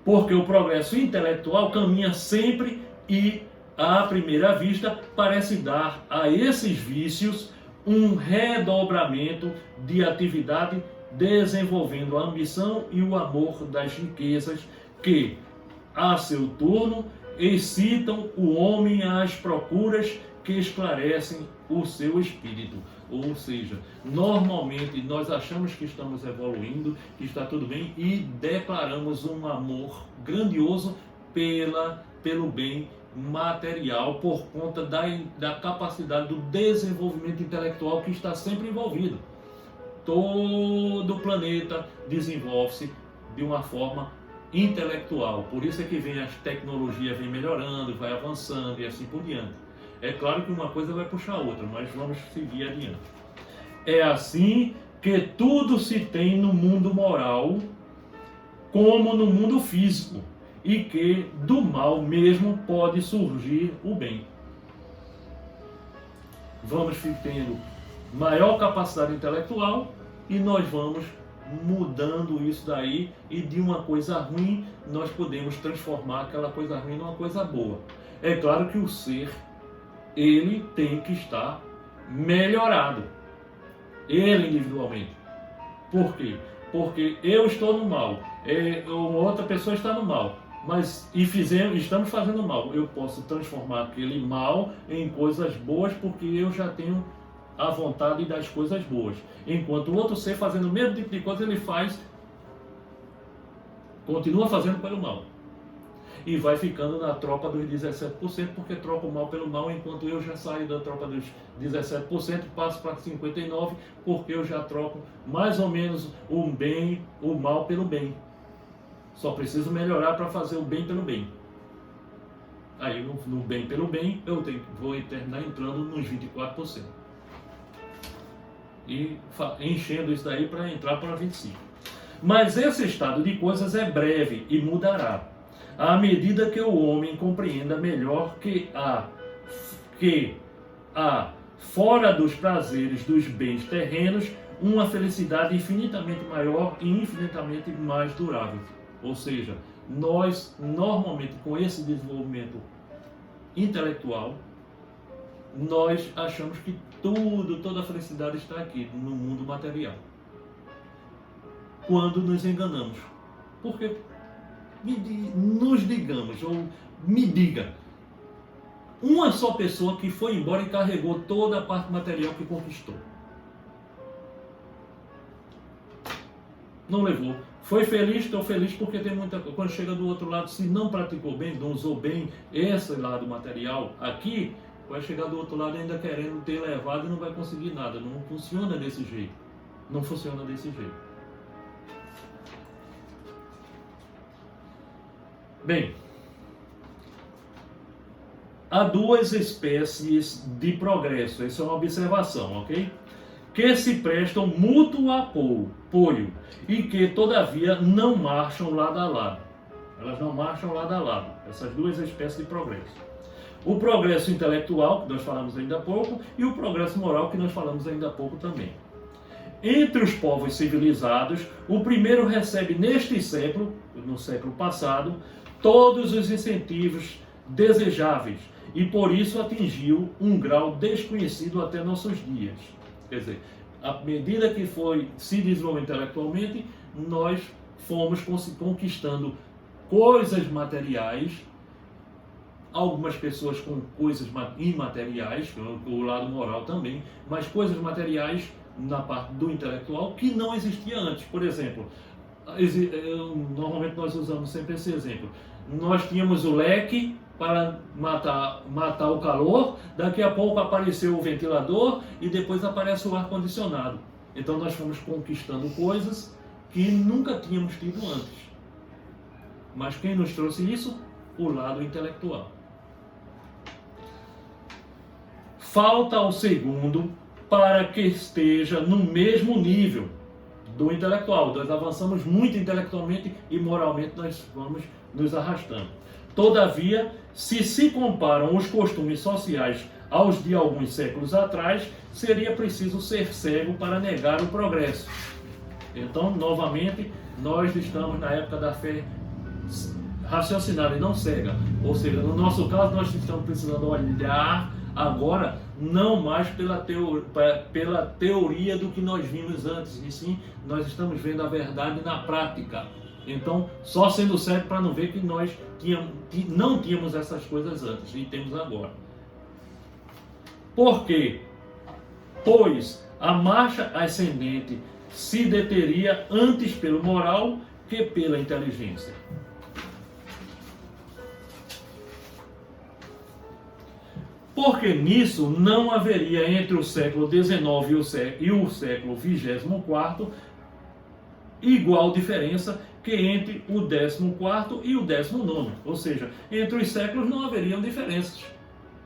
Porque o progresso intelectual caminha sempre e, à primeira vista, parece dar a esses vícios um redobramento de atividade, desenvolvendo a ambição e o amor das riquezas que, a seu turno, excitam o homem às procuras que esclarecem o seu espírito. Ou seja, normalmente nós achamos que estamos evoluindo, que está tudo bem e declaramos um amor grandioso pelo bem material por conta da capacidade do desenvolvimento intelectual que está sempre envolvido. Todo o planeta desenvolve-se de uma forma intelectual. Por isso é que vem as tecnologias, vem melhorando, vai avançando e assim por diante. É claro que uma coisa vai puxar a outra, mas vamos seguir adiante. É assim que tudo se tem no mundo moral como no mundo físico, e que do mal mesmo pode surgir o bem. Vamos tendo maior capacidade intelectual e nós vamos mudando isso daí, e de uma coisa ruim nós podemos transformar aquela coisa ruim numa coisa boa. É claro que o ser, ele tem que estar melhorado, ele individualmente. Por quê? Porque eu estou no mal, outra pessoa está no mal, mas estamos fazendo mal. Eu posso transformar aquele mal em coisas boas, porque eu já tenho a vontade das coisas boas. Enquanto o outro ser, fazendo o mesmo tipo de coisa, ele continua fazendo pelo mal. E vai ficando na tropa dos 17%, porque troca o mal pelo mal, enquanto eu já saio da tropa dos 17%, passo para 59%, porque eu já troco mais ou menos o mal pelo bem. Só preciso melhorar para fazer o bem pelo bem. Aí no bem pelo bem, vou terminar entrando nos 24%. E enchendo isso daí para entrar para 25%. Mas esse estado de coisas é breve e mudará, à medida que o homem compreenda melhor que há, fora dos prazeres dos bens terrenos, uma felicidade infinitamente maior e infinitamente mais durável. Ou seja, nós normalmente com esse desenvolvimento intelectual, nós achamos que toda a felicidade está aqui no mundo material. Quando nos enganamos. Porque nos digamos, ou me diga, uma só pessoa que foi embora e carregou toda a parte material que conquistou. Não levou. Foi feliz, estou feliz porque tem muita coisa. Quando chega do outro lado, se não praticou bem, não usou bem esse lado material aqui, vai chegar do outro lado ainda querendo ter levado e não vai conseguir nada. Não funciona desse jeito. Não funciona desse jeito. Bem, há duas espécies de progresso. Essa é uma observação, ok? Que se prestam mútuo apoio e que, todavia, não marcham lado a lado. Elas não marcham lado a lado, essas duas espécies de progresso. O progresso intelectual, que nós falamos ainda há pouco, e o progresso moral, que nós falamos ainda há pouco também. Entre os povos civilizados, o primeiro recebe neste século, no século passado, todos os incentivos desejáveis e, por isso, atingiu um grau desconhecido até nossos dias. Quer dizer, à medida que foi se desenvolvendo intelectualmente, nós fomos conquistando coisas materiais, algumas pessoas com coisas imateriais, o lado moral também, mas coisas materiais na parte do intelectual que não existia antes. Por exemplo, normalmente nós usamos sempre esse exemplo. Nós tínhamos o leque para matar o calor, daqui a pouco apareceu o ventilador e depois aparece o ar-condicionado. Então nós fomos conquistando coisas que nunca tínhamos tido antes. Mas quem nos trouxe isso? O lado intelectual. Falta ao segundo para que esteja no mesmo nível do intelectual. Nós avançamos muito intelectualmente e moralmente nós vamos nos arrastando. Todavia, se comparam os costumes sociais aos de alguns séculos atrás, seria preciso ser cego para negar o progresso. Então, novamente, nós estamos na época da fé raciocinar e não cega. Ou seja, no nosso caso, nós estamos precisando olhar agora não mais pela teoria do que nós vimos antes, e sim nós estamos vendo a verdade na prática. Então, só sendo certo para não ver que nós não tínhamos essas coisas antes e temos agora. Por quê? Pois a marcha ascendente se deteria antes pelo moral que pela inteligência. Porque nisso não haveria entre o século XIX e o século XXIV igual diferença que entre o 14º e o 19º. Ou seja, entre os séculos não haveriam diferenças.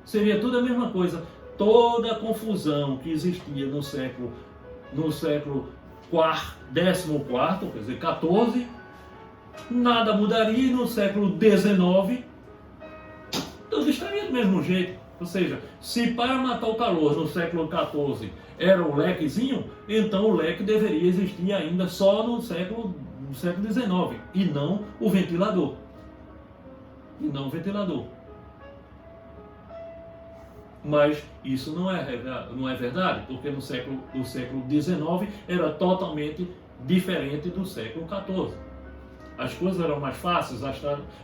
Seria tudo a mesma coisa. Toda a confusão que existia no século XIV, quer dizer, 14, nada mudaria, e no século XIX tudo estaria do mesmo jeito. Ou seja, se para matar o calor no século XIV era o lequezinho, então o leque deveria existir ainda só no século XIX, e não o ventilador. Mas isso não é verdade, porque no século XIX era totalmente diferente do século XIV. As coisas eram mais fáceis,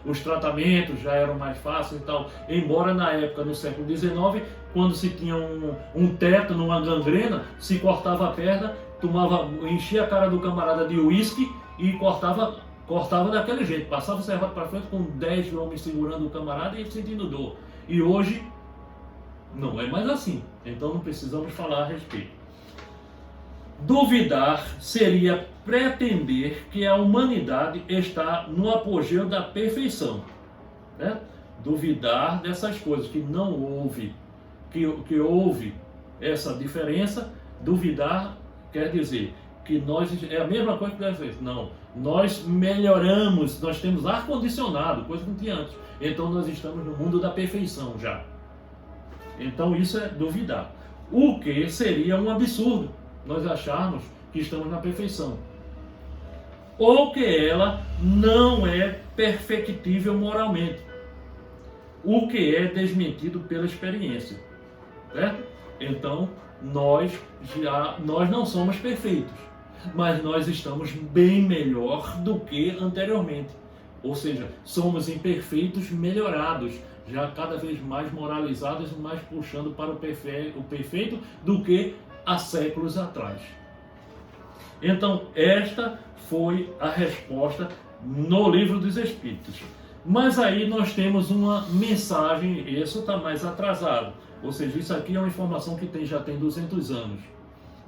os tratamentos já eram mais fáceis e tal. Embora na época, no século XIX, quando se tinha um tétano, uma gangrena, se cortava a perna, enchia a cara do camarada de uísque e cortava daquele jeito. Passava o serrote para frente com 10 homens segurando o camarada e sentindo dor. E hoje não é mais assim. Então não precisamos falar a respeito. Duvidar seria pretender que a humanidade está no apogeu da perfeição, né? Duvidar dessas coisas, que não houve, que houve essa diferença. Duvidar quer dizer que nós, é a mesma coisa que deve ser. Não, nós melhoramos, nós temos ar-condicionado, coisa que não tinha antes. Então nós estamos no mundo da perfeição já. Então isso é duvidar. O que seria um absurdo nós acharmos que estamos na perfeição, ou que ela não é perfectível moralmente, o que é desmentido pela experiência, certo? Então nós não somos perfeitos, mas nós estamos bem melhor do que anteriormente, ou seja, somos imperfeitos melhorados, já cada vez mais moralizados e mais puxando para o perfeito do que há séculos atrás. Então, esta foi a resposta no Livro dos Espíritos. Mas aí nós temos uma mensagem, isso está mais atrasado. Ou seja, isso aqui é uma informação que já tem 200 anos.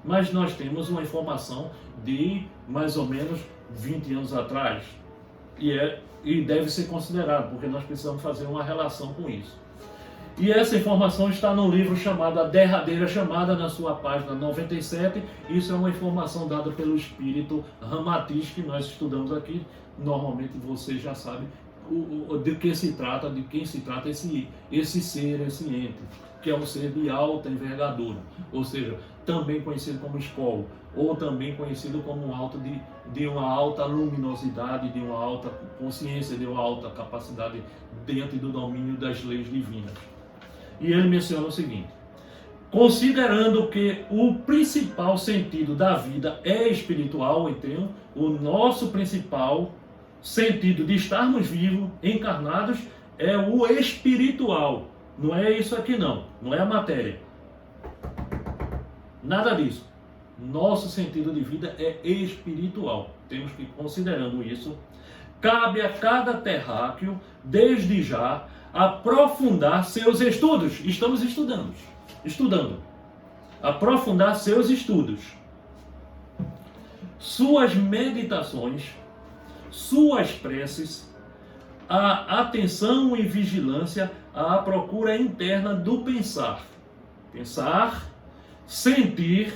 Mas nós temos uma informação de mais ou menos 20 anos atrás. E deve ser considerado, porque nós precisamos fazer uma relação com isso. E essa informação está no livro chamado A Derradeira Chamada, na sua página 97. Isso é uma informação dada pelo espírito Ramatiz, que nós estudamos aqui. Normalmente você já sabe de quem se trata esse ser, esse ente, que é um ser de alta envergadura, ou seja, também conhecido como escolo, ou também conhecido como de uma alta luminosidade, de uma alta consciência, de uma alta capacidade dentro do domínio das leis divinas. E ele menciona o seguinte: considerando que o principal sentido da vida é espiritual, então o nosso principal sentido de estarmos vivos, encarnados, é o espiritual. Não é isso aqui não é a matéria. Nada disso. Nosso sentido de vida é espiritual. Temos que, considerando isso, cabe a cada terráqueo, desde já, aprofundar seus estudos. Estamos estudando. Aprofundar seus estudos. Suas meditações, suas preces, a atenção e vigilância à procura interna do pensar. Pensar, sentir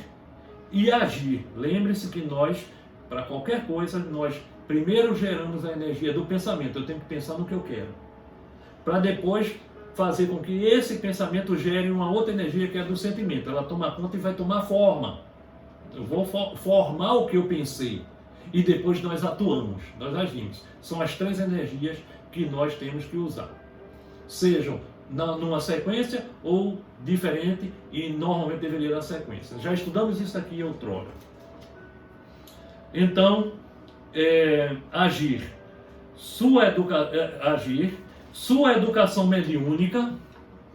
e agir. Lembre-se que nós, para qualquer coisa, nós primeiro geramos a energia do pensamento. Eu tenho que pensar no que eu quero, para depois fazer com que esse pensamento gere uma outra energia, que é do sentimento. Ela toma conta e vai tomar forma. Eu vou formar o que eu pensei. E depois nós atuamos, nós agimos. São as três energias que nós temos que usar. Sejam numa sequência ou diferente, e normalmente deveria ir na sequência. Já estudamos isso aqui outrora. Então, agir, sua educação mediúnica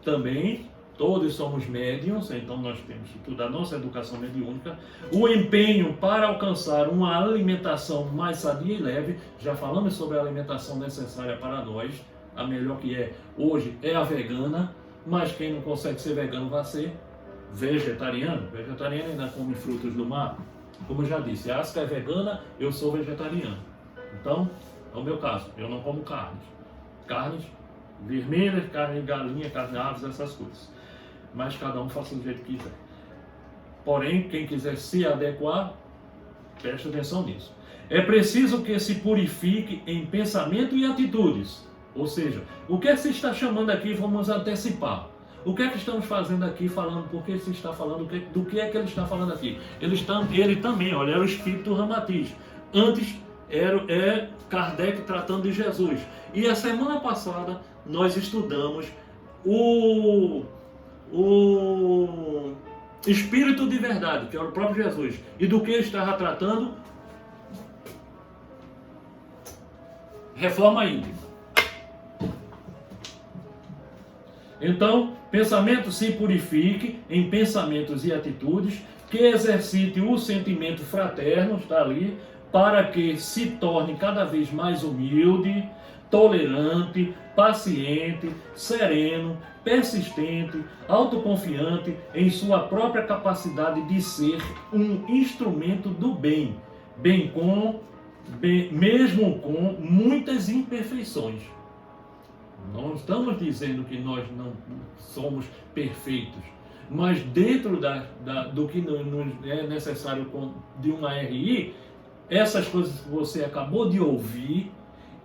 também. Todos somos médiuns, então nós temos que estudar nossa educação mediúnica. O empenho para alcançar uma alimentação mais sadia e leve. Já falamos sobre a alimentação necessária para nós. A melhor que é hoje é a vegana, mas quem não consegue ser vegano vai ser vegetariano. Vegetariano ainda come frutos do mar. Como eu já disse, a Asca é vegana, eu sou vegetariano. Então, é o meu caso, eu não como carnes. Carnes vermelhas, carne de galinha, carne de aves, essas coisas. Mas cada um faça do jeito que quiser. Porém, quem quiser se adequar, preste atenção nisso. É preciso que se purifique em pensamento e atitudes. Ou seja, o que é que se está chamando aqui, vamos antecipar. O que é que estamos fazendo aqui, falando, por que se está falando, do que é que ele está falando aqui? Ele também, olha, era o espírito Ramatiz. Antes é Kardec tratando de Jesus. E a semana passada nós estudamos o Espírito de Verdade, que é o próprio Jesus. E do que estava tratando? Reforma íntima. Então, pensamento se purifique em pensamentos e atitudes, que exercite o sentimento fraterno, está ali, para que se torne cada vez mais humilde, tolerante, paciente, sereno, persistente, autoconfiante em sua própria capacidade de ser um instrumento do bem, mesmo com muitas imperfeições. Não estamos dizendo que nós não somos perfeitos, mas dentro do que nos é necessário de uma RI, essas coisas que você acabou de ouvir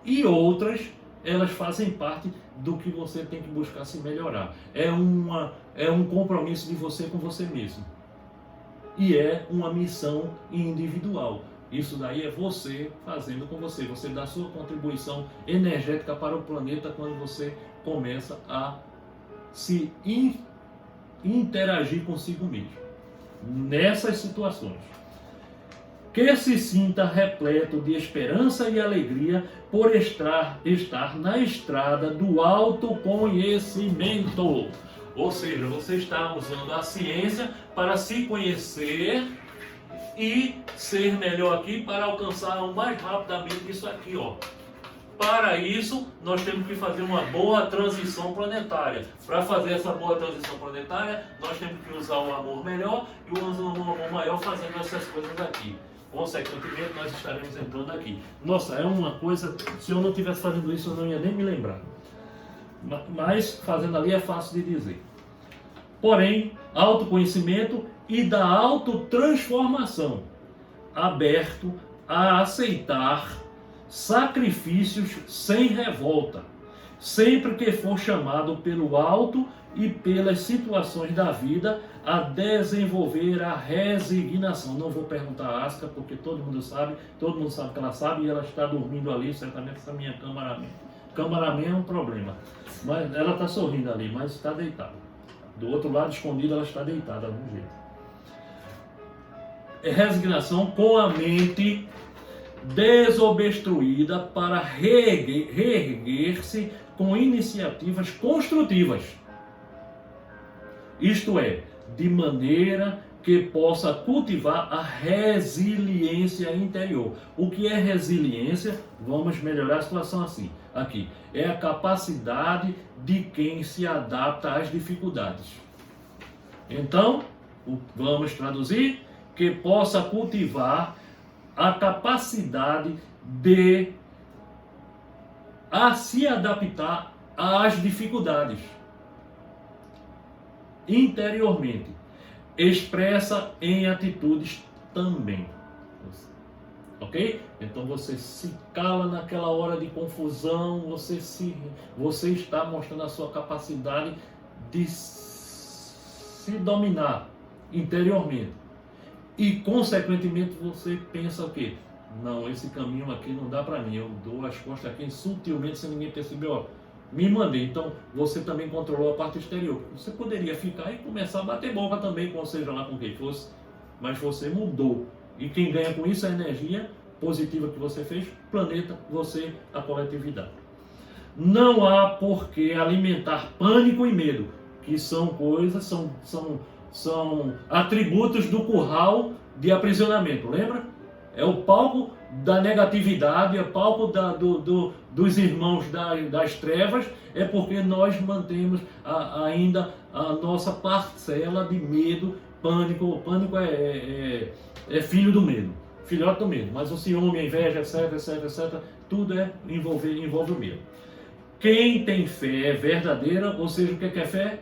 e outras, elas fazem parte do que você tem que buscar se melhorar. É um compromisso de você com você mesmo. E é uma missão individual. Isso daí é você fazendo com você. Você dá sua contribuição energética para o planeta quando você começa a se interagir consigo mesmo. Nessas situações. Que se sinta repleto de esperança e alegria por estar na estrada do autoconhecimento. Ou seja, você está usando a ciência para se conhecer e ser melhor aqui para alcançar mais rapidamente isso aqui, ó. Para isso, nós temos que fazer uma boa transição planetária. Para fazer essa boa transição planetária, nós temos que usar um amor melhor e um amor maior fazendo essas coisas aqui. Consequentemente, nós estaremos entrando aqui. Nossa, é uma coisa, se eu não estivesse fazendo isso, eu não ia nem me lembrar. Mas, fazendo ali é fácil de dizer. Porém, autoconhecimento e da autotransformação, aberto a aceitar sacrifícios sem revolta, sempre que for chamado pelo alto e pelas situações da vida a desenvolver a resignação. Não vou perguntar a Asca, porque todo mundo sabe que ela sabe, e ela está dormindo ali, certamente essa minha cameraman. Cameraman é um problema, mas ela está sorrindo ali, mas está deitada. Do outro lado, escondida, ela está deitada de algum jeito. É resignação com a mente desobstruída para reerguer-se com iniciativas construtivas. Isto é, de maneira que possa cultivar a resiliência interior. O que é resiliência? Vamos melhorar a situação assim. Aqui, é a capacidade de quem se adapta às dificuldades. Então, vamos traduzir, que possa cultivar a capacidade de se adaptar às dificuldades interiormente, expressa em atitudes também. Ok? Então você se cala naquela hora de confusão, você está mostrando a sua capacidade de se dominar interiormente. E consequentemente você pensa o quê? Não, esse caminho aqui não dá para mim, eu dou as costas aqui sutilmente, sem ninguém perceber, ó, me mandei. Então, você também controlou a parte exterior. Você poderia ficar e começar a bater boca também, com seja lá com quem fosse, mas você mudou. E quem ganha com isso é a energia positiva que você fez, planeta, você, a coletividade. Não há por que alimentar pânico e medo, que são coisas, são atributos do curral de aprisionamento, lembra? É o palco da negatividade, é o palco dos irmãos das trevas, é porque nós mantemos ainda a nossa parcela de medo, pânico. O pânico é filho do medo, filhote do medo, mas o ciúme, a inveja, etc, tudo envolve o medo. Quem tem fé verdadeira, ou seja, o que é fé?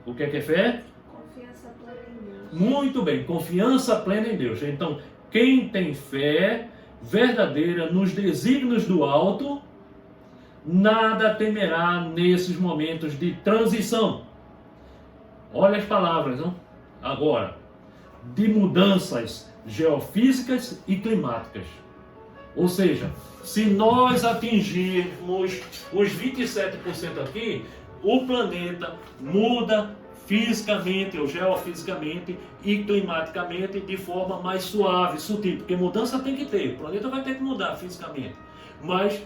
O que é fé? Confiança plena em Deus. Muito bem, confiança plena em Deus. Então, quem tem fé verdadeira nos desígnios do alto, nada temerá nesses momentos de transição. Olha as palavras, não? Agora, de mudanças geofísicas e climáticas. Ou seja, se nós atingirmos os 27% aqui, o planeta muda fisicamente ou geofisicamente e climaticamente de forma mais suave, sutil, porque mudança tem que ter, o planeta vai ter que mudar fisicamente, mas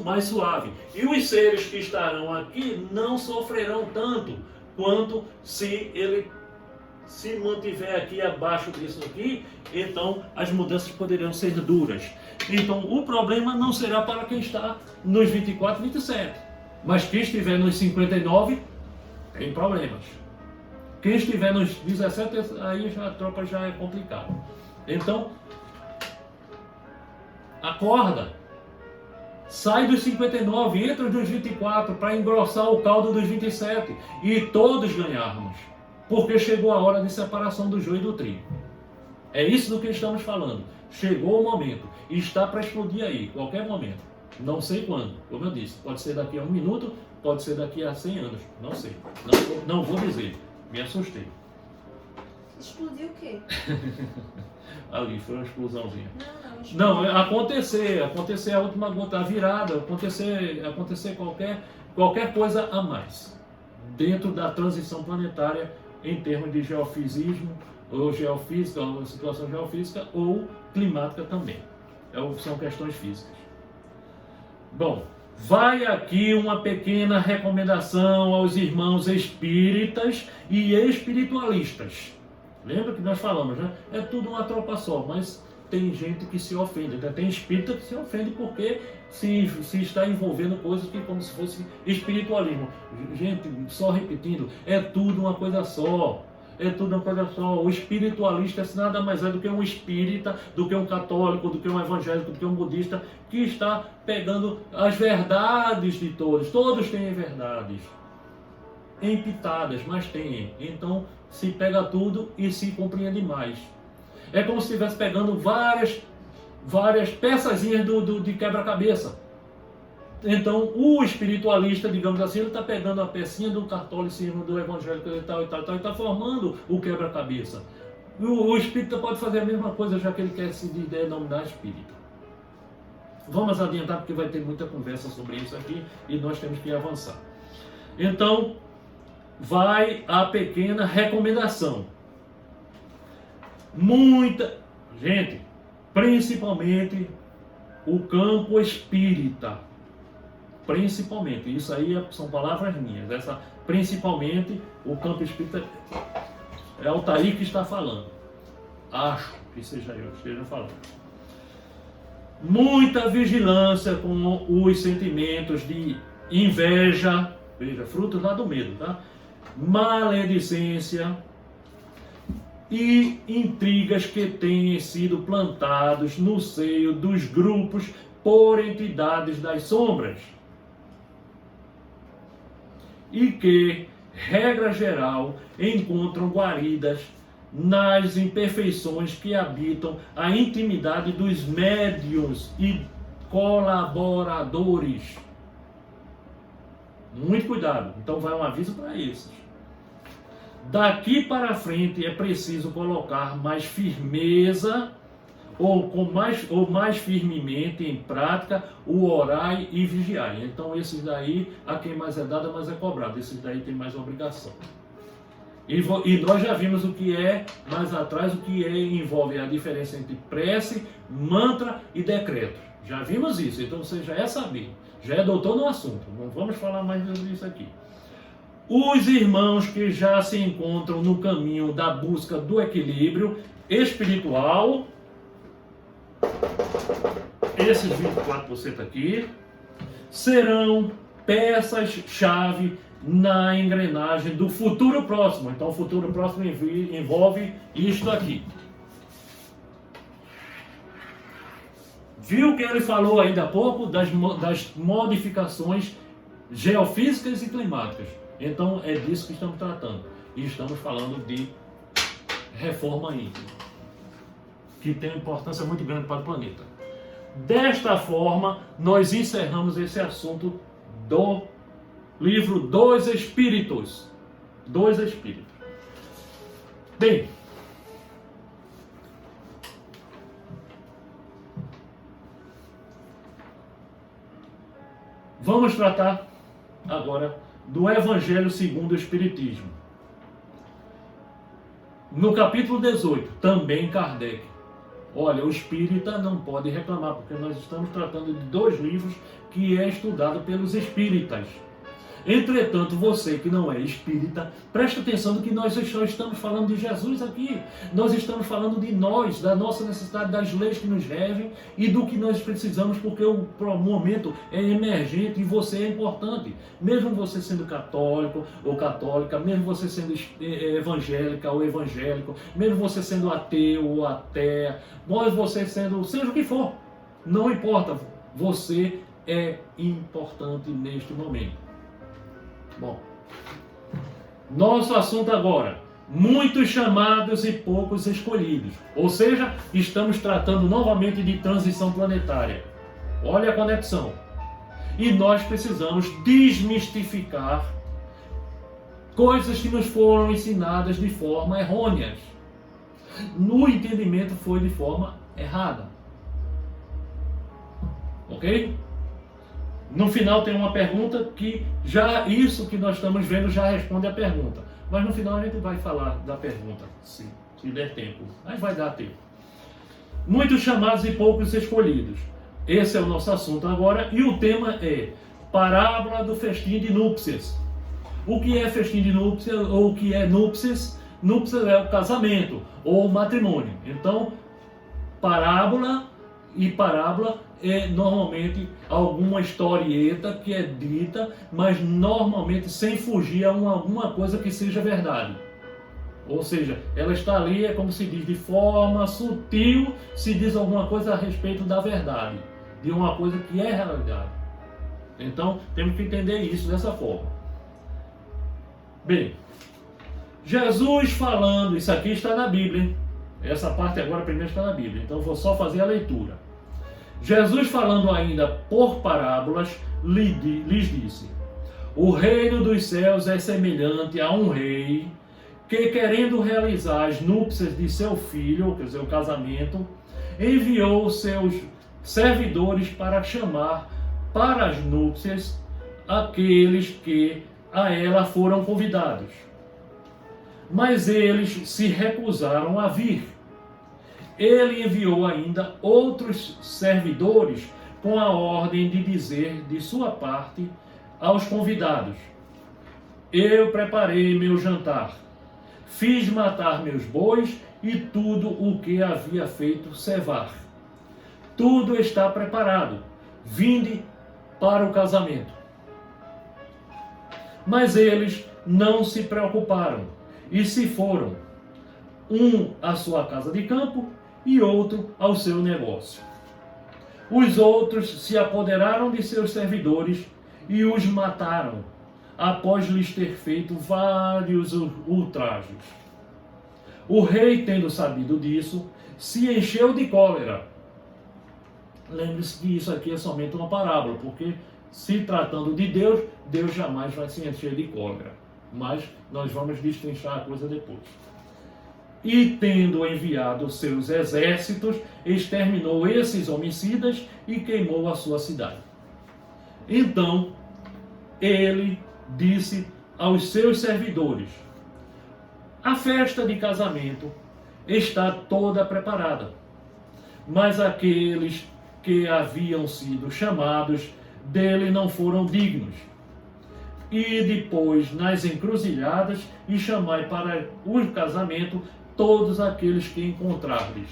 mais suave. E os seres que estarão aqui não sofrerão tanto quanto se ele se mantiver aqui abaixo disso aqui, então as mudanças poderiam ser duras. Então o problema não será para quem está nos 24, 27, mas quem estiver nos 59 tem problemas. Quem estiver nos 17, aí a tropa já é complicado. Então, acorda. Sai dos 59, entra dos 24 para engrossar o caldo dos 27 e todos ganharmos. Porque chegou a hora de separação do joio e do trigo. É isso do que estamos falando. Chegou o momento. E está para explodir aí, qualquer momento. Não sei quando, como eu disse. Pode ser daqui a 1 minuto, pode ser daqui a 100 anos. Não sei. Não vou dizer. Me assustei. Explodiu o quê? Ali, foi uma explosãozinha. Não, Não, acontecer a última gota, a virada, acontecer qualquer coisa a mais. Dentro da transição planetária, em termos de geofisismo, ou geofísica, ou situação geofísica, ou climática também. São questões físicas. Bom, vai aqui uma pequena recomendação aos irmãos espíritas e espiritualistas. Lembra que nós falamos, né? É tudo uma tropa só, mas tem gente que se ofende, tem espírita que se ofende porque se está envolvendo coisas que como se fosse espiritualismo. Gente, só repetindo, é tudo uma coisa só. É tudo uma coisa só. O espiritualista nada mais é do que um espírita, do que um católico, do que um evangélico, do que um budista, que está pegando as verdades de todos. Todos têm verdades. Empitadas, mas têm. Então, se pega tudo e se compreende mais. É como se estivesse pegando várias peçazinhas de quebra-cabeça. Então, o espiritualista, digamos assim, ele está pegando a pecinha do catolicismo, do evangélico e tal, e está formando o quebra-cabeça. O espírita pode fazer a mesma coisa, já que ele quer se denominar espírita. Vamos adiantar, porque vai ter muita conversa sobre isso aqui e nós temos que avançar. Então, vai a pequena recomendação. Gente, principalmente o campo espírita. Principalmente, isso aí são palavras minhas. Principalmente o campo espírita é Altair que está falando. Acho que seja eu que esteja falando. Muita vigilância com os sentimentos de inveja, veja, frutos lá do medo, tá? Maledicência e intrigas que têm sido plantados no seio dos grupos por entidades das sombras. E que, regra geral, encontram guaridas nas imperfeições que habitam a intimidade dos médiuns e colaboradores. Muito cuidado. Então vai um aviso para esses. Daqui para frente é preciso colocar mais firmeza ou mais firmemente em prática o orai e vigiai. Então esses daí, a quem mais é dado, mais é cobrado. Esses daí tem mais obrigação. E nós já vimos o que é, mais atrás, o que envolve a diferença entre prece, mantra e decreto. Já vimos isso, então você já é sabido, já é doutor no assunto. Não vamos falar mais disso aqui. Os irmãos que já se encontram no caminho da busca do equilíbrio espiritual, esses 24% aqui, serão peças-chave na engrenagem do futuro próximo. Então o futuro próximo envolve isto aqui. Viu que ele falou ainda há pouco das modificações geofísicas e climáticas. Então é disso que estamos tratando. E estamos falando de reforma íntima, que tem uma importância muito grande para o planeta. Desta forma, nós encerramos esse assunto do livro dos Espíritos. Dos Espíritos. Bem, vamos tratar agora do Evangelho segundo o Espiritismo. No capítulo 18, também Kardec. Olha, o espírita não pode reclamar, porque nós estamos tratando de 2 livros que é estudado pelos espíritas. Entretanto, você que não é espírita, preste atenção no que nós estamos falando de Jesus aqui. Nós estamos falando de nós, da nossa necessidade, das leis que nos regem e do que nós precisamos, porque o momento é emergente e você é importante. Mesmo você sendo católico ou católica, mesmo você sendo evangélica ou evangélico, mesmo você sendo ateu ou ateia, mas você sendo, seja o que for, não importa, você é importante neste momento. Bom, nosso assunto agora, muitos chamados e poucos escolhidos. Ou seja, estamos tratando novamente de transição planetária. Olha a conexão. E nós precisamos desmistificar coisas que nos foram ensinadas de forma errônea. No entendimento foi de forma errada. Ok? No final tem uma pergunta que já isso que nós estamos vendo já responde a pergunta. Mas no final a gente vai falar da pergunta, se der tempo. Mas vai dar tempo. Muitos chamados e poucos escolhidos. Esse é o nosso assunto agora. E o tema é parábola do festim de núpcias. O que é festim de núpcias ou o que é núpcias? Núpcias é o casamento ou o matrimônio. Então, parábola é normalmente alguma historieta que é dita, mas normalmente sem fugir a alguma coisa que seja verdade. Ou seja, ela está ali, é como se diz, de forma sutil, se diz alguma coisa a respeito da verdade, de uma coisa que é realidade. Então, temos que entender isso dessa forma. Bem, Jesus falando, isso aqui está na Bíblia, hein? Essa parte agora primeiro está na Bíblia, então eu vou só fazer a leitura. Jesus falando ainda por parábolas, lhes disse: o reino dos céus é semelhante a um rei que, querendo realizar as núpcias de seu filho, quer dizer, o casamento, enviou seus servidores para chamar para as núpcias aqueles que a ela foram convidados. Mas eles se recusaram a vir. Ele enviou ainda outros servidores com a ordem de dizer de sua parte aos convidados: eu preparei meu jantar, fiz matar meus bois e tudo o que havia feito cevar. Tudo está preparado, vinde para o casamento. Mas eles não se preocuparam e se foram, um à sua casa de campo e outro ao seu negócio. Os outros se apoderaram de seus servidores e os mataram, após lhes ter feito vários ultrajes. O rei, tendo sabido disso, se encheu de cólera. Lembre-se que isso aqui é somente uma parábola, porque se tratando de Deus, Deus jamais vai se encher de cólera. Mas nós vamos destrinchar a coisa depois. e, tendo enviado seus exércitos, exterminou esses homicidas e queimou a sua cidade. Então, ele disse aos seus servidores: a festa de casamento está toda preparada, mas aqueles que haviam sido chamados dele não foram dignos. E depois nas encruzilhadas e chamai para o casamento todos aqueles que encontrardes.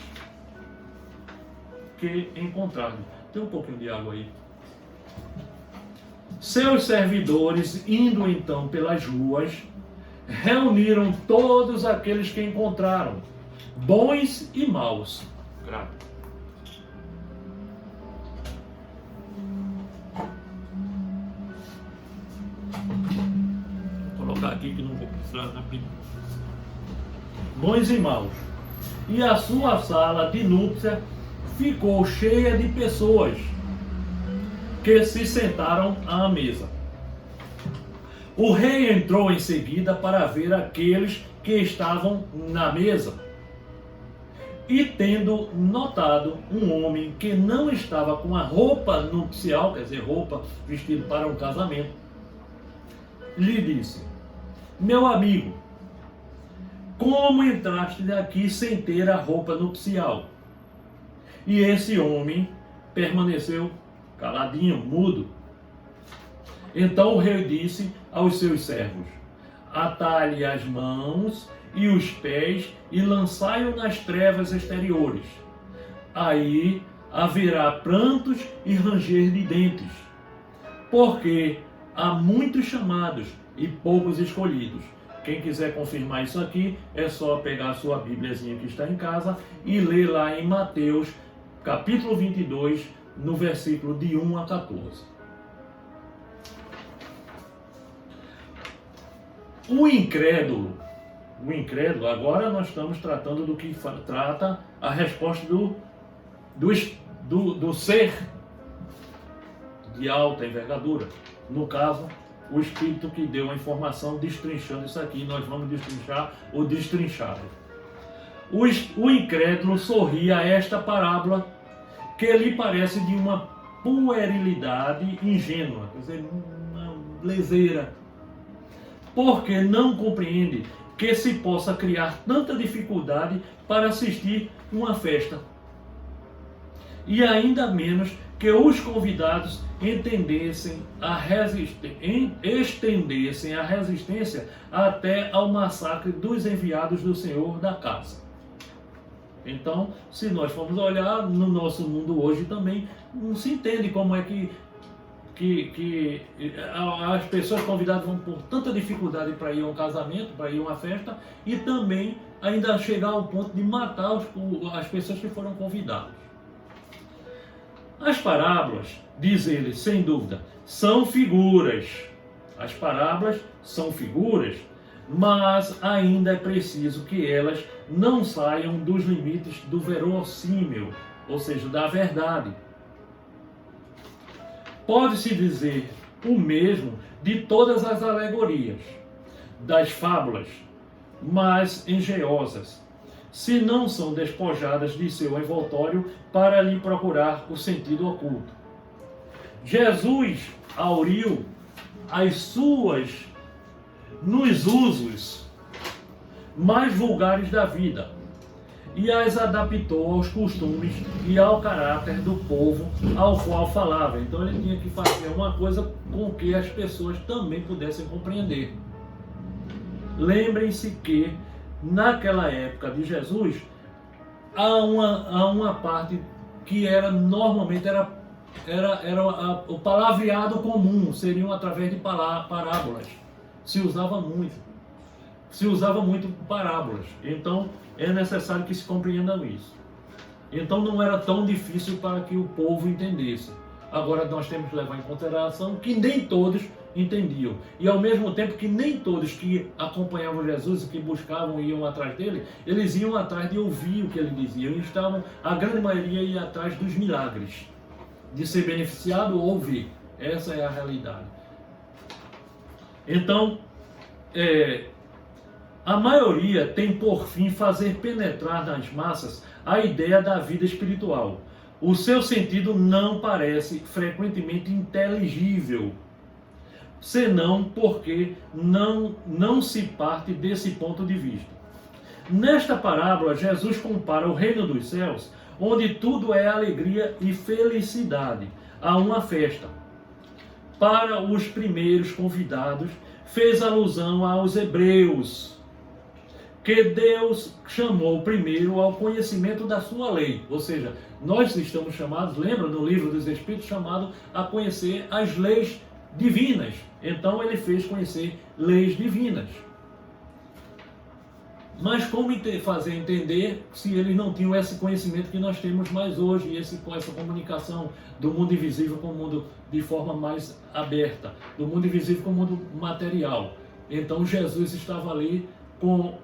Tem um pouquinho de água aí. Seus servidores, indo então pelas ruas, reuniram todos aqueles que encontraram, bons e maus. Vou colocar aqui que não vou precisar abrir. Bons e maus. E a sua sala de núpcia ficou cheia de pessoas que se sentaram à mesa. O rei entrou em seguida para ver aqueles que estavam na mesa. E tendo notado um homem que não estava com a roupa nupcial, quer dizer, roupa vestida para um casamento, lhe disse: meu amigo, como entraste aqui sem ter a roupa nupcial? E esse homem permaneceu caladinho, mudo. Então o rei disse aos seus servos: atai-lhe as mãos e os pés e lançai-o nas trevas exteriores. Aí haverá prantos e ranger de dentes, porque há muitos chamados e poucos escolhidos. Quem quiser confirmar isso aqui, é só pegar a sua bíbliazinha que está em casa e ler lá em Mateus, capítulo 22, no versículo de 1 a 14. O incrédulo, agora nós estamos tratando do que trata a resposta do ser de alta envergadura. No caso, o Espírito que deu a informação destrinchando isso aqui. Nós vamos destrinchar o destrinchado. O incrédulo sorri a esta parábola que lhe parece de uma puerilidade ingênua, quer dizer, uma leseira, porque não compreende que se possa criar tanta dificuldade para assistir uma festa. E ainda menos que os convidados estendessem a resistência até ao massacre dos enviados do Senhor da casa. Então, se nós formos olhar no nosso mundo hoje também, não se entende como é que as pessoas convidadas vão por tanta dificuldade para ir a um casamento, para ir a uma festa, e também ainda chegar ao ponto de matar as pessoas que foram convidadas. As parábolas, diz ele, sem dúvida, são figuras. As parábolas são figuras, mas ainda é preciso que elas não saiam dos limites do verossímil, ou seja, da verdade. Pode-se dizer o mesmo de todas as alegorias, das fábulas, mas engenhosas, se não são despojadas de seu envoltório para lhe procurar o sentido oculto. Jesus auriu as suas nos usos mais vulgares da vida e as adaptou aos costumes e ao caráter do povo ao qual falava. Então ele tinha que fazer uma coisa com que as pessoas também pudessem compreender. Lembrem-se que naquela época de Jesus há uma parte que normalmente era o palavreado comum, seriam através de parábolas. Se usava muito parábolas. Então é necessário que se compreendam isso. Então não era tão difícil para que o povo entendesse. Agora nós temos que levar em consideração que nem todos entendiam. E ao mesmo tempo que nem todos que acompanhavam Jesus e que buscavam e iam atrás dele, eles iam atrás de ouvir o que ele dizia. E a grande maioria ia atrás dos milagres, de ser beneficiado ou ouvir. Essa é a realidade. Então, A maioria tem por fim fazer penetrar nas massas a ideia da vida espiritual. O seu sentido não parece frequentemente inteligível, senão porque não se parte desse ponto de vista. Nesta parábola, Jesus compara o reino dos céus, onde tudo é alegria e felicidade, a uma festa. Para os primeiros convidados, fez alusão aos hebreus, que Deus chamou primeiro ao conhecimento da sua lei. Ou seja, nós estamos chamados, lembra no livro dos Espíritos, chamado a conhecer as leis divinas. Então ele fez conhecer leis divinas. Mas como fazer entender se eles não tinham esse conhecimento que nós temos mais hoje, essa comunicação do mundo invisível com o mundo de forma mais aberta, do mundo invisível com o mundo material. Então Jesus estava ali com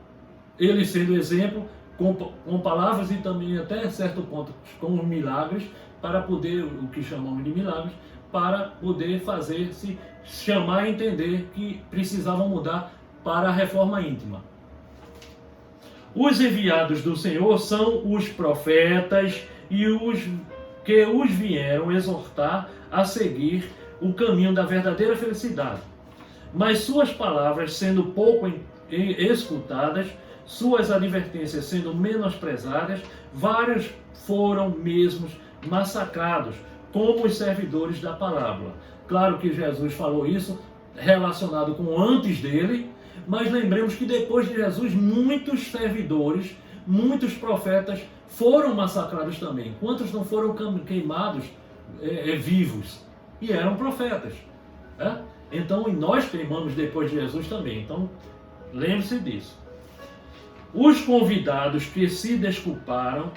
ele sendo exemplo, com palavras e também até certo ponto com os milagres, para poder, o que chamamos de milagres, para poder fazer-se chamar e entender que precisavam mudar para a reforma íntima. Os enviados do Senhor são os profetas e os que os vieram exortar a seguir o caminho da verdadeira felicidade. Mas suas palavras sendo pouco escutadas, suas advertências sendo menosprezadas, vários foram mesmos massacrados, como os servidores da parábola. Claro que Jesus falou isso relacionado com antes dele, mas lembremos que depois de Jesus, muitos servidores, muitos profetas foram massacrados também. Quantos não foram queimados vivos? E eram profetas. Então, e nós queimamos depois de Jesus também. Então, lembre-se disso. Os convidados que se desculpam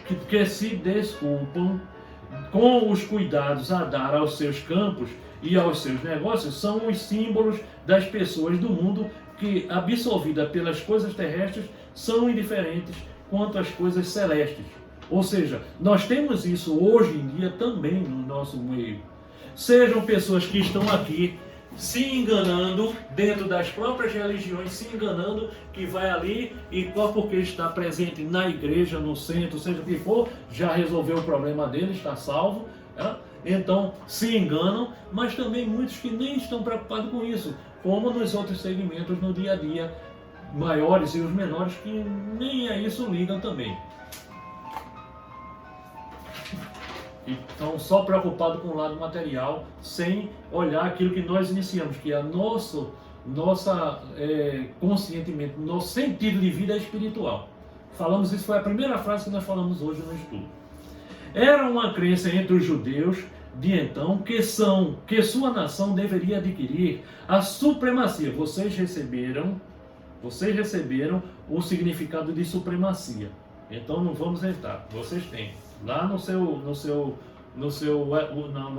com os cuidados a dar aos seus campos e aos seus negócios são os símbolos das pessoas do mundo que, absorvidas pelas coisas terrestres, são indiferentes quanto às coisas celestes. Ou seja, nós temos isso hoje em dia também no nosso meio. Sejam pessoas que estão aqui se enganando dentro das próprias religiões, se enganando que vai ali e porque está presente na igreja, no centro, seja o que for, já resolveu o problema dele, está salvo. Então se enganam, mas também muitos que nem estão preocupados com isso, como nos outros segmentos no dia a dia, maiores e os menores, que nem a isso ligam também. Então, só preocupado com o lado material, sem olhar aquilo que nós iniciamos, que é conscientemente, nosso sentido de vida é espiritual. Falamos isso, foi a primeira frase que nós falamos hoje no estudo. Era uma crença entre os judeus de então que sua nação deveria adquirir a supremacia. Vocês receberam o significado de supremacia. Então não vamos entrar. Vocês têm lá no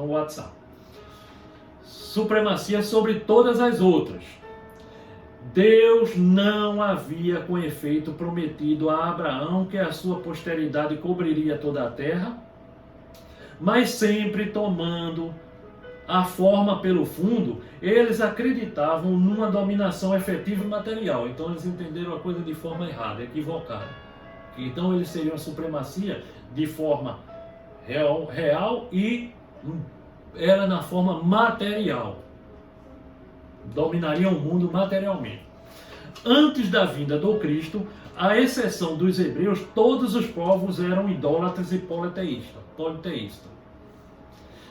WhatsApp. Supremacia sobre todas as outras. Deus não havia com efeito prometido a Abraão que a sua posteridade cobriria toda a terra, mas sempre tomando a forma pelo fundo, eles acreditavam numa dominação efetiva e material. Então eles entenderam a coisa de forma errada, equivocada. Então eles seriam a supremacia de forma real e era na forma material. Dominariam o mundo materialmente. Antes da vinda do Cristo, à exceção dos hebreus, todos os povos eram idólatras e politeístas.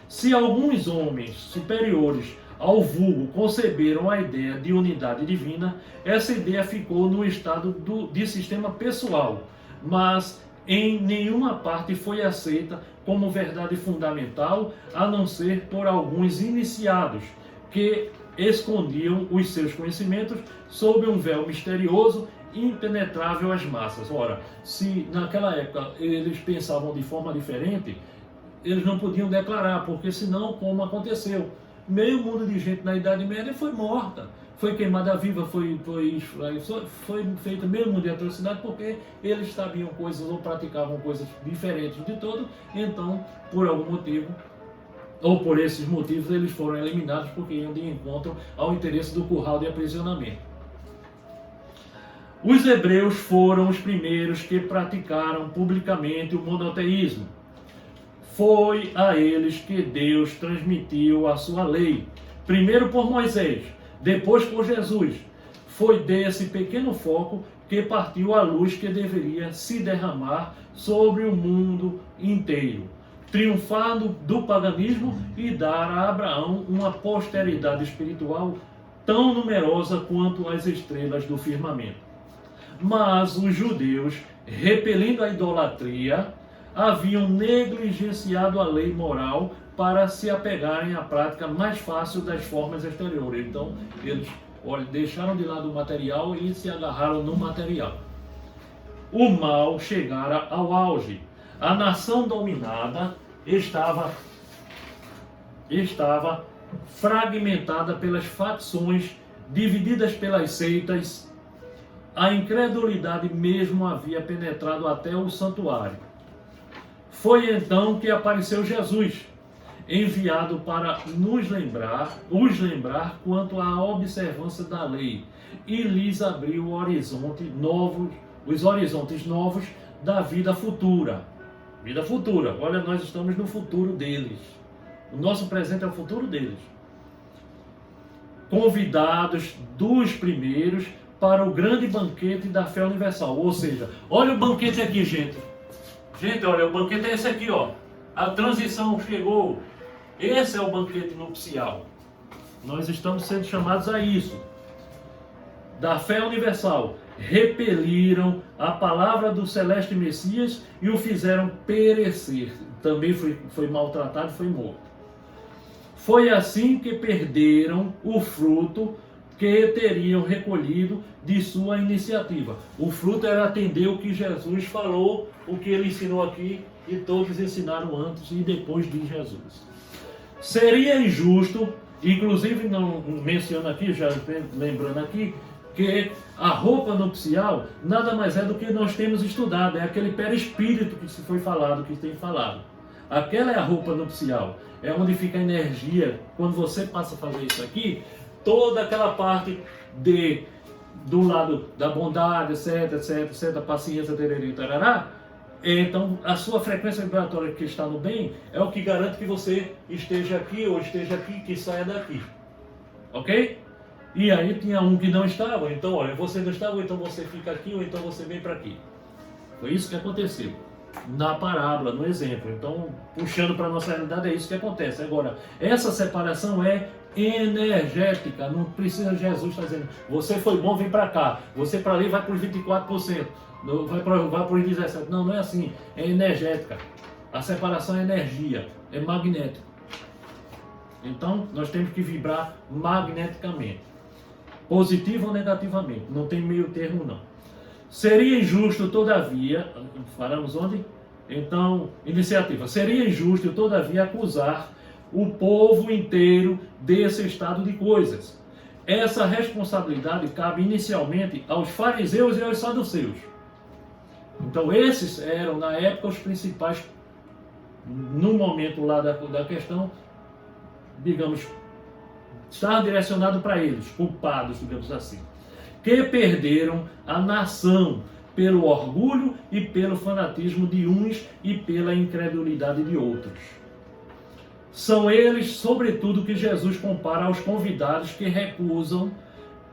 Se alguns homens superiores ao vulgo conceberam a ideia de unidade divina, essa ideia ficou no estado de sistema pessoal, mas em nenhuma parte foi aceita como verdade fundamental, a não ser por alguns iniciados, que escondiam os seus conhecimentos sob um véu misterioso impenetrável às massas. Ora, se naquela época eles pensavam de forma diferente, eles não podiam declarar, porque senão, como aconteceu, meio mundo de gente na Idade Média foi morta, foi queimada viva, foi feita meio mundo de atrocidade, porque eles sabiam coisas ou praticavam coisas diferentes de todo. Então, por algum motivo, ou por esses motivos, eles foram eliminados, porque iam de encontro ao interesse do curral de aprisionamento. Os hebreus foram os primeiros que praticaram publicamente o monoteísmo. Foi a eles que Deus transmitiu a sua lei, primeiro por Moisés, depois por Jesus. Foi desse pequeno foco que partiu a luz que deveria se derramar sobre o mundo inteiro, triunfando do paganismo e dar a Abraão uma posteridade espiritual tão numerosa quanto as estrelas do firmamento. Mas os judeus, repelindo a idolatria, haviam negligenciado a lei moral para se apegarem à prática mais fácil das formas exteriores. Então, eles deixaram de lado o material e se agarraram no material. O mal chegara ao auge. A nação dominada estava fragmentada pelas facções, divididas pelas seitas. A incredulidade mesmo havia penetrado até o santuário. Foi então que apareceu Jesus, enviado para os lembrar quanto à observância da lei, e lhes abriu os horizontes novos da vida futura. Vida futura. Olha, nós estamos no futuro deles. O nosso presente é o futuro deles. Convidados dos primeiros para o grande banquete da fé universal. Ou seja, olha o banquete aqui, gente. Gente, olha, o banquete é esse aqui, ó. A transição chegou. Esse é o banquete nupcial. Nós estamos sendo chamados a isso. Da fé universal. Repeliram a palavra do celeste Messias e o fizeram perecer. Também foi maltratado e foi morto. Foi assim que perderam o fruto que teriam recolhido de sua iniciativa. O fruto era atender o que Jesus falou, o que ele ensinou aqui, e todos ensinaram antes e depois de Jesus. Seria injusto, inclusive não menciono aqui, já lembrando aqui, que a roupa nupcial nada mais é do que nós temos estudado, é aquele perispírito que se foi falado, que tem falado. Aquela é a roupa nupcial, é onde fica a energia. Quando você passa a fazer isso aqui, toda aquela parte do lado da bondade, etc, a paciência, tererê, tarará, então a sua frequência vibratória que está no bem é o que garante que você esteja aqui ou esteja aqui, que saia daqui. Ok? E aí tinha um que não estava, então olha, você não estava, então você fica aqui, ou então você vem para aqui. Foi isso que aconteceu na parábola, no exemplo. Então, puxando para a nossa realidade, é isso que acontece. Agora, essa separação é energética, não precisa Jesus estar dizendo, você foi bom, vem para cá, você para ali vai para os 24%, vai para os 17%. Não, não é assim, é energética. A separação é energia, é magnética. Então, nós temos que vibrar magneticamente, positivo ou negativamente, não tem meio termo não. Seria injusto, todavia, falamos onde? Então, iniciativa. Seria injusto, todavia, acusar o povo inteiro desse estado de coisas. Essa responsabilidade cabe inicialmente aos fariseus e aos saduceus. Então, esses eram, na época, os principais, no momento lá da questão, digamos, estavam direcionados para eles, culpados, digamos assim, que perderam a nação pelo orgulho e pelo fanatismo de uns e pela incredulidade de outros. São eles, sobretudo, que Jesus compara aos convidados que recusam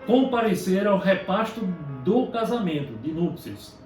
comparecer ao repasto do casamento, de núpcias.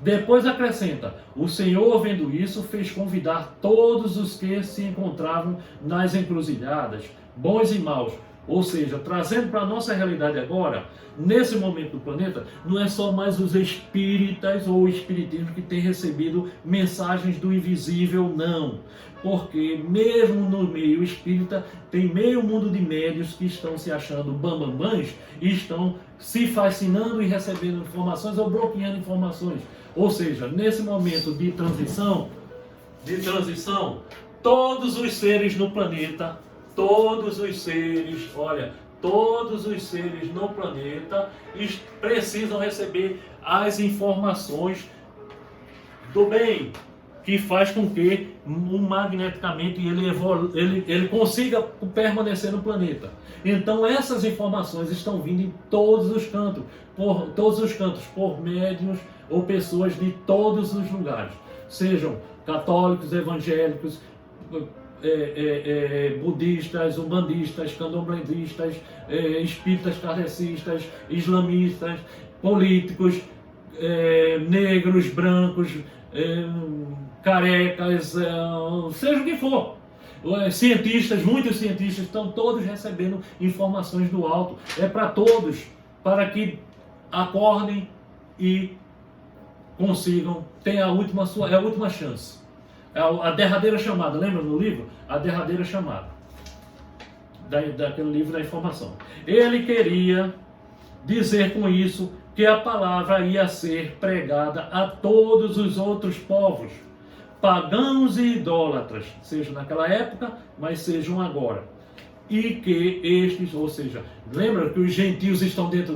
Depois acrescenta, o Senhor, vendo isso, fez convidar todos os que se encontravam nas encruzilhadas, bons e maus. Ou seja, trazendo para a nossa realidade agora, nesse momento do planeta, não é só mais os espíritas ou o espiritismo que tem recebido mensagens do invisível, não. Porque mesmo no meio espírita, tem meio mundo de médios que estão se achando bambambãs e estão se fascinando e recebendo informações ou bloqueando informações. Ou seja, nesse momento de transição, todos os seres no planeta, todos os seres no planeta precisam receber as informações do bem, que faz com que magneticamente ele consiga permanecer no planeta. Então essas informações estão vindo em todos os cantos, por médiuns ou pessoas de todos os lugares, sejam católicos, evangélicos, budistas, umbandistas, candomblendistas, espíritas kardecistas, islamistas, políticos, negros, brancos, carecas, seja o que for. Cientistas, muitos cientistas estão todos recebendo informações do alto. É para todos, para que acordem e consigam ter a última chance. A derradeira chamada, lembra no livro? A derradeira chamada. Daquele livro da informação. Ele queria dizer com isso que a palavra ia ser pregada a todos os outros povos, pagãos e idólatras, seja naquela época, mas sejam agora. E que estes, ou seja, lembra que os gentios estão dentro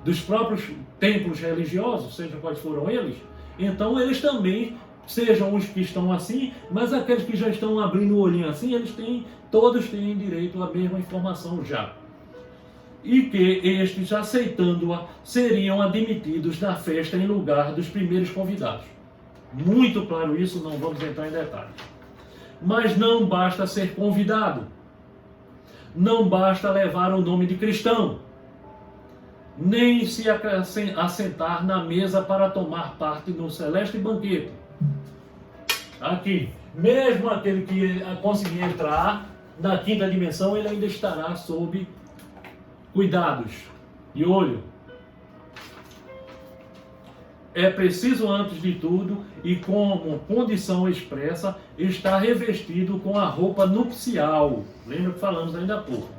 dos próprios templos religiosos, seja quais foram eles? Então eles também, sejam os que estão assim, mas aqueles que já estão abrindo o olhinho assim, todos têm direito à mesma informação já. E que estes, aceitando-a, seriam admitidos na festa em lugar dos primeiros convidados. Muito claro isso, não vamos entrar em detalhes. Mas não basta ser convidado. Não basta levar o nome de cristão. Nem se assentar na mesa para tomar parte no celeste banquete. Aqui, mesmo aquele que conseguir entrar na quinta dimensão, ele ainda estará sob cuidados e olho. É preciso, antes de tudo, e como condição expressa, estar revestido com a roupa nupcial. Lembra que falamos ainda há pouco.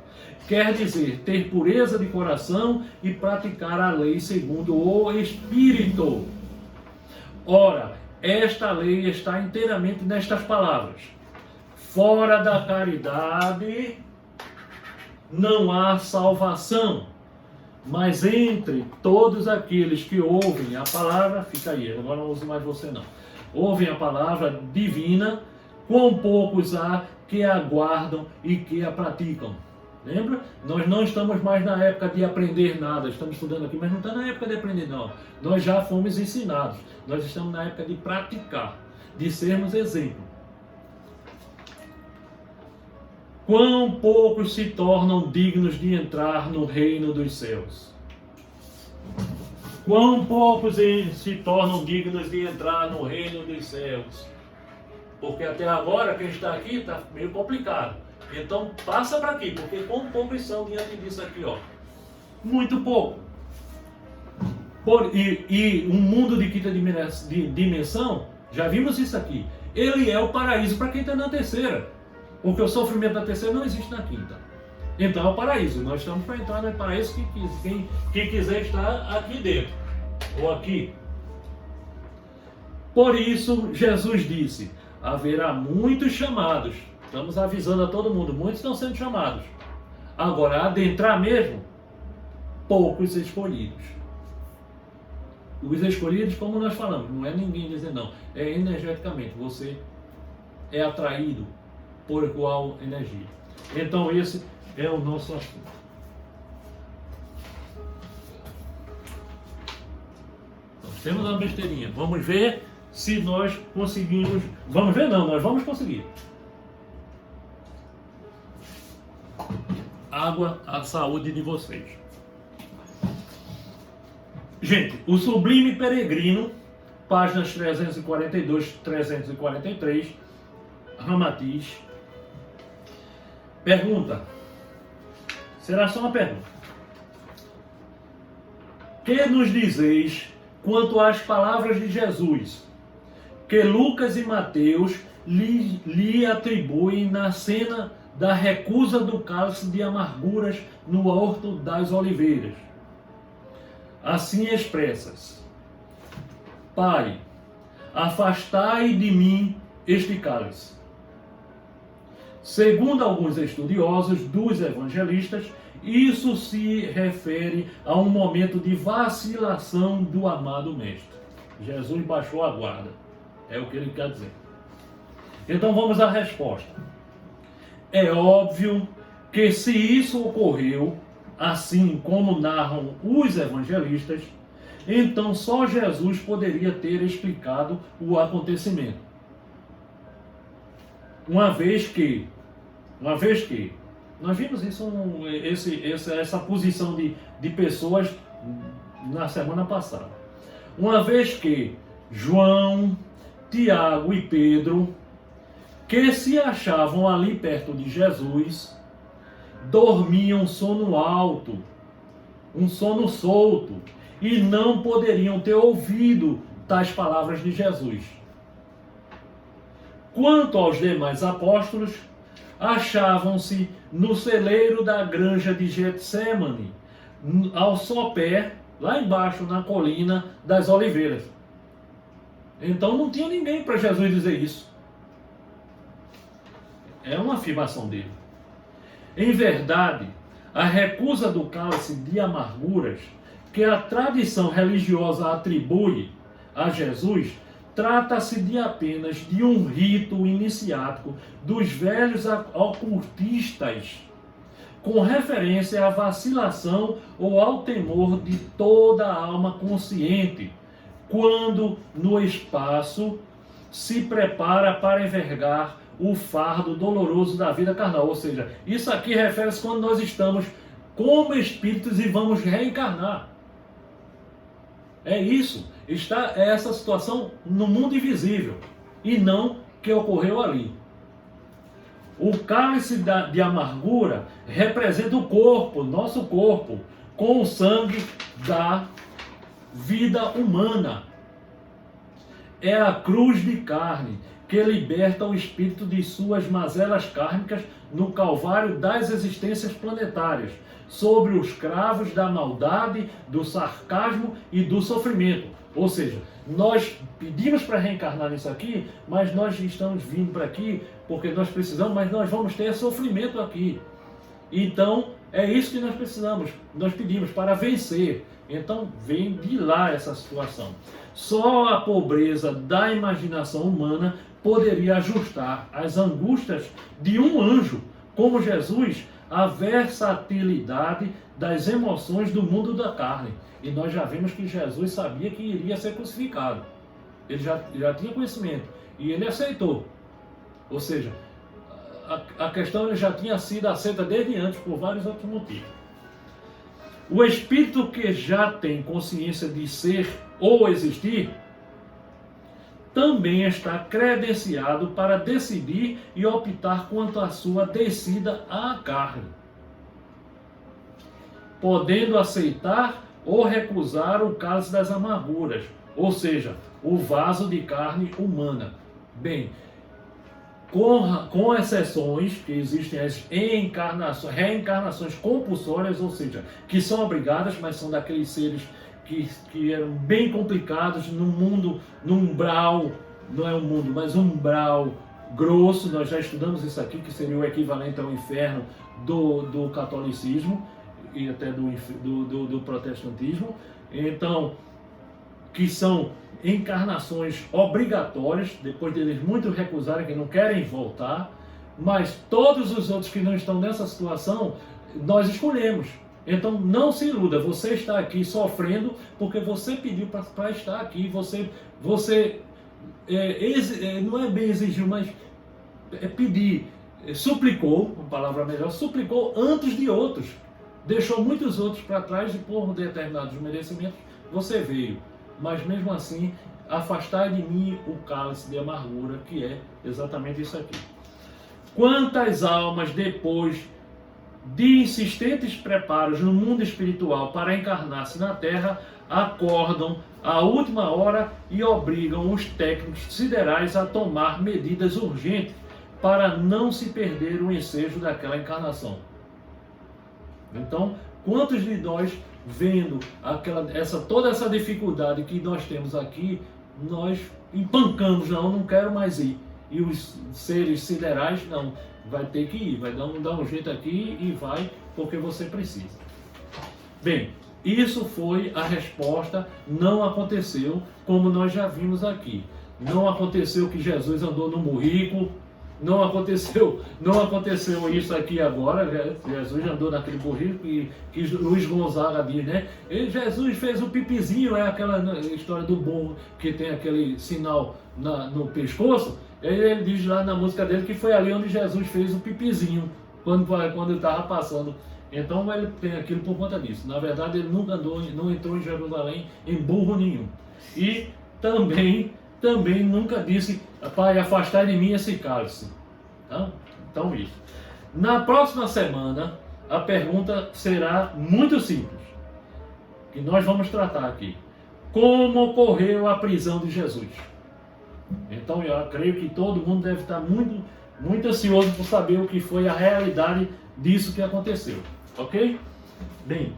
Quer dizer, ter pureza de coração e praticar a lei segundo o Espírito. Ora, esta lei está inteiramente nestas palavras. Fora da caridade não há salvação, mas entre todos aqueles que ouvem a palavra, fica aí, agora não uso mais você não, ouvem a palavra divina, quão poucos há que a guardam e que a praticam. Lembra? Nós não estamos mais na época de aprender nada, estamos estudando aqui, mas não está na época de aprender não. Nós já fomos ensinados, nós estamos na época de praticar, de sermos exemplo. Quão poucos se tornam dignos de entrar no reino dos céus. Quão poucos se tornam dignos de entrar no reino dos céus. Porque até agora, quem está aqui está meio complicado. Então passa para aqui, porque quão poucos são diante disso aqui, ó. Muito pouco. E um mundo de quinta dimensão, já vimos isso aqui. Ele é o paraíso para quem está na terceira. Porque o sofrimento da terceira não existe na quinta. Então é o paraíso. Nós estamos para entrar no paraíso quem quiser estar aqui dentro. Ou aqui. Por isso, Jesus disse, haverá muitos chamados. Estamos avisando a todo mundo, muitos estão sendo chamados. Agora, adentrar mesmo, poucos escolhidos. Os escolhidos, como nós falamos, não é ninguém dizer não. É energeticamente, você é atraído por qual energia. Então esse é o nosso assunto. Então, temos uma besteirinha. Vamos ver se nós conseguimos. Vamos ver não, nós vamos conseguir. Água à saúde de vocês. Gente, o Sublime Peregrino, páginas 342, 343, Ramatiz. Pergunta. Será só uma pergunta. Que nos dizeis quanto às palavras de Jesus, que Lucas e Mateus lhe atribuem na cena da recusa do cálice de amarguras no Horto das Oliveiras? Assim expressas: Pai, afastai de mim este cálice. Segundo alguns estudiosos dos evangelistas, isso se refere a um momento de vacilação do amado Mestre. Jesus baixou a guarda, é o que ele quer dizer. Então vamos à resposta. É óbvio que se isso ocorreu, assim como narram os evangelistas, então só Jesus poderia ter explicado o acontecimento. Uma vez que nós vimos essa posição de pessoas na semana passada. Uma vez que João, Tiago e Pedro, que se achavam ali perto de Jesus, dormiam sono alto, um sono solto, e não poderiam ter ouvido tais palavras de Jesus. Quanto aos demais apóstolos, achavam-se no celeiro da granja de Getsêmani, ao sopé, lá embaixo na colina das Oliveiras. Então não tinha ninguém para Jesus dizer isso. É uma afirmação dele. Em verdade, a recusa do cálice de amarguras que a tradição religiosa atribui a Jesus trata-se de apenas de um rito iniciático dos velhos ocultistas, com referência à vacilação ou ao temor de toda a alma consciente, quando no espaço se prepara para envergar o fardo doloroso da vida carnal. Ou seja, isso aqui refere-se quando nós estamos como espíritos e vamos reencarnar. É isso. Está essa situação no mundo invisível e não que ocorreu ali. O cálice de amargura representa o corpo, nosso corpo, com o sangue da vida humana. É a cruz de carne que liberta o espírito de suas mazelas kármicas no calvário das existências planetárias, sobre os cravos da maldade, do sarcasmo e do sofrimento. Ou seja, nós pedimos para reencarnar nisso aqui, mas nós estamos vindo para aqui porque nós precisamos, mas nós vamos ter sofrimento aqui. Então, é isso que nós precisamos, nós pedimos para vencer. Então, vem de lá essa situação. Só a pobreza da imaginação humana poderia ajustar as angústias de um anjo, como Jesus, à versatilidade das emoções do mundo da carne. E nós já vimos que Jesus sabia que iria ser crucificado. Ele já tinha conhecimento. E ele aceitou. Ou seja, a questão já tinha sido aceita desde antes por vários outros motivos. O espírito que já tem consciência de ser ou existir também está credenciado para decidir e optar quanto à sua descida à carne, podendo aceitar ou recusar o cálice das amarguras, ou seja, o vaso de carne humana. Bem, com exceções, que existem as reencarnações compulsórias, ou seja, que são obrigadas, mas são daqueles seres que eram bem complicados num mundo, num umbral, não é um mundo, mas um umbral grosso. Nós já estudamos isso aqui, que seria o equivalente ao inferno do catolicismo e até do protestantismo. Então, que são encarnações obrigatórias, depois deles muito recusarem, que não querem voltar, mas todos os outros que não estão nessa situação, nós escolhemos. Então não se iluda, você está aqui sofrendo porque você pediu para estar aqui, você não é bem exigiu, mas pedir, suplicou, uma palavra melhor, suplicou antes de outros, deixou muitos outros para trás e por determinados merecimentos você veio. Mas mesmo assim, afastai de mim o cálice de amargura, que é exatamente isso aqui. Quantas almas depois de insistentes preparos no mundo espiritual para encarnar-se na Terra, acordam à última hora e obrigam os técnicos siderais a tomar medidas urgentes para não se perder o ensejo daquela encarnação. Então, quantos de nós, vendo toda essa dificuldade que nós temos aqui, nós empancamos, não quero mais ir. E os seres siderais, não, vai ter que ir, vai dar um jeito aqui e vai, porque você precisa. Bem, isso foi a resposta, não aconteceu, como nós já vimos aqui. Não aconteceu que Jesus andou no burrico. Não aconteceu isso aqui agora. Jesus andou naquele burrico que Luiz Gonzaga diz, né? E Jesus fez o pipizinho, é aquela história do burro que tem aquele sinal no pescoço. Ele diz lá na música dele que foi ali onde Jesus fez o pipizinho, quando estava passando. Então ele tem aquilo por conta disso. Na verdade, ele nunca andou, não entrou em Jerusalém em burro nenhum. E também nunca disse: Pai, afastai de mim esse cálice. Tá? Então isso. Na próxima semana, a pergunta será muito simples, que nós vamos tratar aqui. Como ocorreu a prisão de Jesus? Então eu creio que todo mundo deve estar muito, muito ansioso por saber o que foi a realidade disso que aconteceu. Ok? Bem,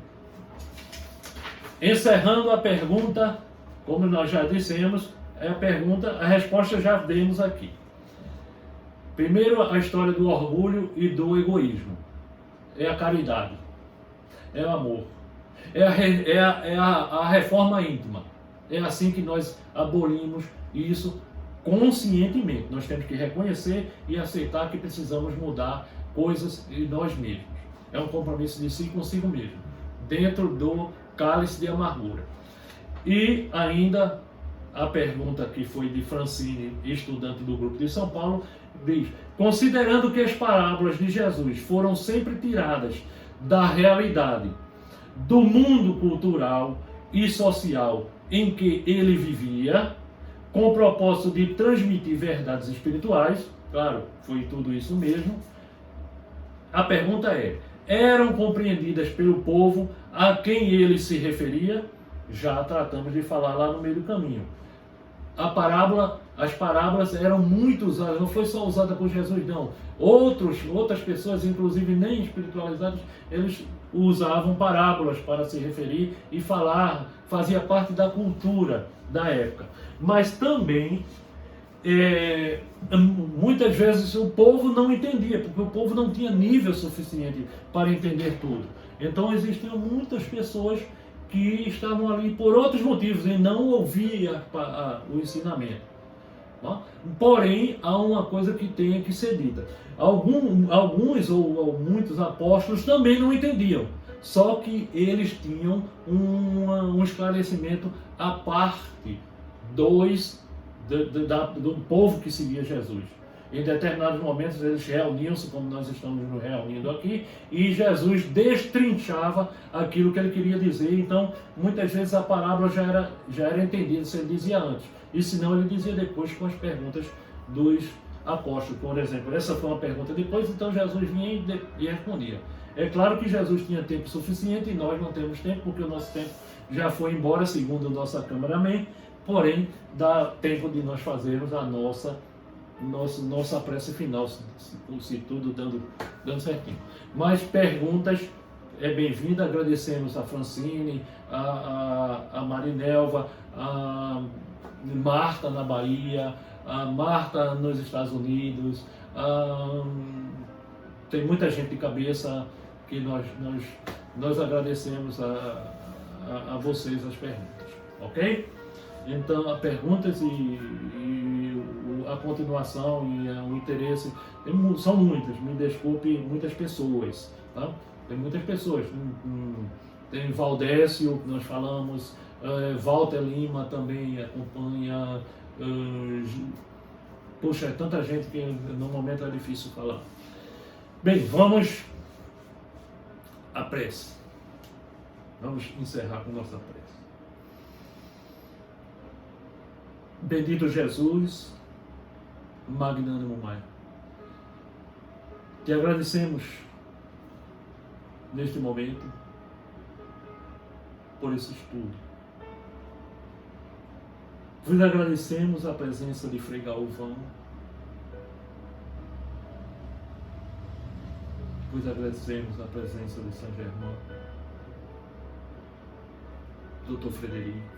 encerrando a pergunta, como nós já dissemos, a resposta já demos aqui. Primeiro, a história do orgulho e do egoísmo. É a caridade. É o amor. É a reforma íntima. É assim que nós abolimos isso conscientemente. Nós temos que reconhecer e aceitar que precisamos mudar coisas em nós mesmos. É um compromisso de si consigo mesmo, dentro do cálice de amargura. E ainda a pergunta que foi de Francine, estudante do grupo de São Paulo, diz: considerando que as parábolas de Jesus foram sempre tiradas da realidade, do mundo cultural e social em que ele vivia, com o propósito de transmitir verdades espirituais, claro, foi tudo isso mesmo, a pergunta é: eram compreendidas pelo povo a quem ele se referia? Já tratamos de falar lá no meio do caminho. As parábolas eram muito usadas, não foi só usada por Jesus, não. Outras pessoas, inclusive nem espiritualizadas, eles usavam parábolas para se referir e falar, fazia parte da cultura da época. Mas também, muitas vezes o povo não entendia, porque o povo não tinha nível suficiente para entender tudo. Então existiam muitas pessoas que estavam ali por outros motivos e não ouviam o ensinamento. Tá? Porém, há uma coisa que tem que ser dita. Alguns ou muitos apóstolos também não entendiam, só que eles tinham um esclarecimento à parte do povo que seguia Jesus. Em determinados momentos eles reuniam-se, como nós estamos nos reunindo aqui, e Jesus destrinchava aquilo que ele queria dizer. Então, muitas vezes a parábola já era entendida se ele dizia antes, e se não ele dizia depois com as perguntas dos apóstolos. Por exemplo, essa foi uma pergunta depois, então Jesus vinha e respondia. É claro que Jesus tinha tempo suficiente e nós não temos tempo, porque o nosso tempo já foi embora, segundo a nossa cameraman, porém dá tempo de nós fazermos a nossa prece final, se tudo dando certinho. Mais perguntas é bem-vinda. Agradecemos a Francine, a Marinelva, a Marta na Bahia, a Marta nos Estados Unidos. Tem muita gente de cabeça que nós agradecemos a vocês as perguntas, ok? Então, as perguntas e a continuação e o interesse são muitas, me desculpe, muitas pessoas, tá? Tem muitas pessoas, tem Valdécio, que nós falamos, Walter Lima também acompanha, poxa, é tanta gente que no momento é difícil falar. Bem, vamos à prece. Vamos encerrar com nossa prece. Bendito Jesus, magnânimo Pai, te agradecemos neste momento por esse estudo. Vos agradecemos a presença de Frei Galvão, vos agradecemos a presença de São Germão, Dr. Frederico,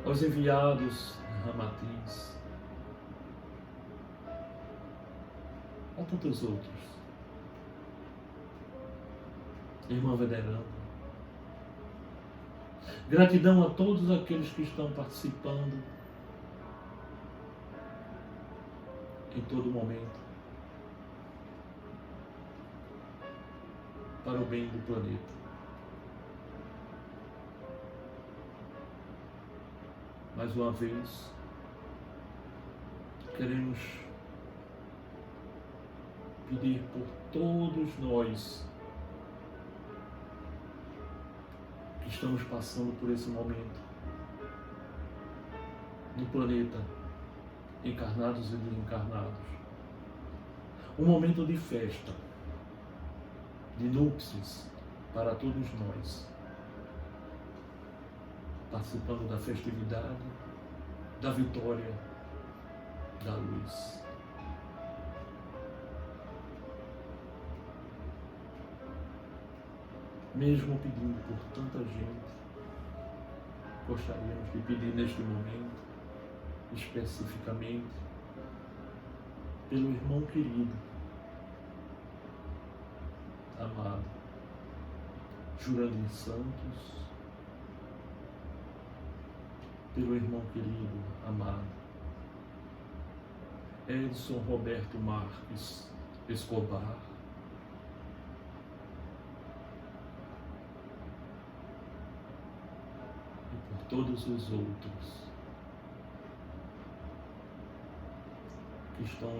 aos enviados Ramatiz, a tantos outros, Irmã Veneranda, Gratidão a todos aqueles que estão participando em todo momento para o bem do planeta. Mais uma vez, queremos pedir por todos nós que estamos passando por esse momento no planeta, encarnados e desencarnados. Um momento de festa, de núpcias para todos nós, participando da festividade, da vitória, da luz. Mesmo pedindo por tanta gente, gostaríamos de pedir neste momento, especificamente, pelo irmão querido, amado, Jurandir Santos, pelo irmão querido, amado, Edson Roberto Marques Escobar, e por todos os outros que estão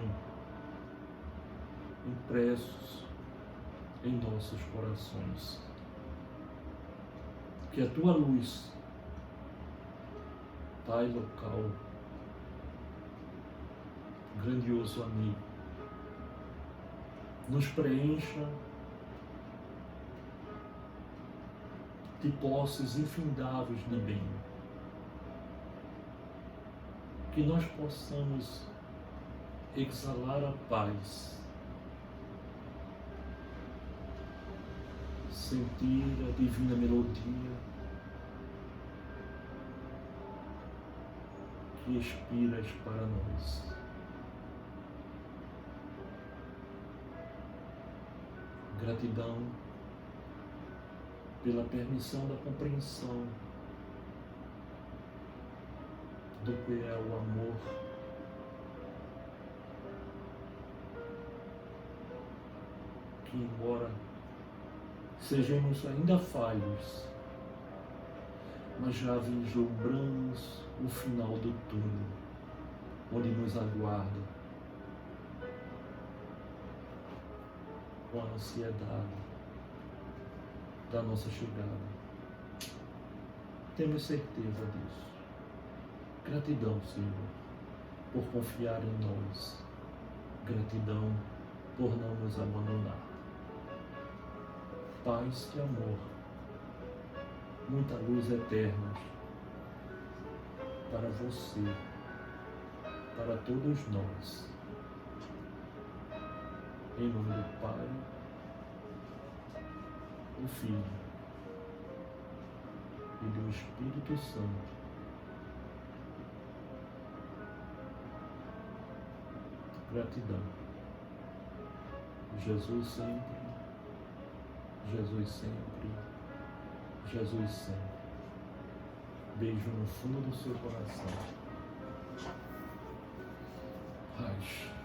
impressos em nossos corações. Que a tua luz, Pai local, grandioso amigo, nos preencha de posses infindáveis de bem. Que nós possamos exalar a paz, sentir a divina melodia que expiras para nós. Gratidão pela permissão da compreensão do que é o amor, que embora sejamos ainda falhos, mas já vislumbramos o final do túnel, onde nos aguarda com a ansiedade da nossa chegada. Temos certeza disso. Gratidão, Senhor, por confiar em nós. Gratidão por não nos abandonar. Paz e amor, muita luz eterna para você, para todos nós. Em nome do Pai, do Filho e do Espírito Santo. Gratidão. Jesus sempre, Jesus sempre, Jesus sempre. Beijo no fundo do seu coração. Paz.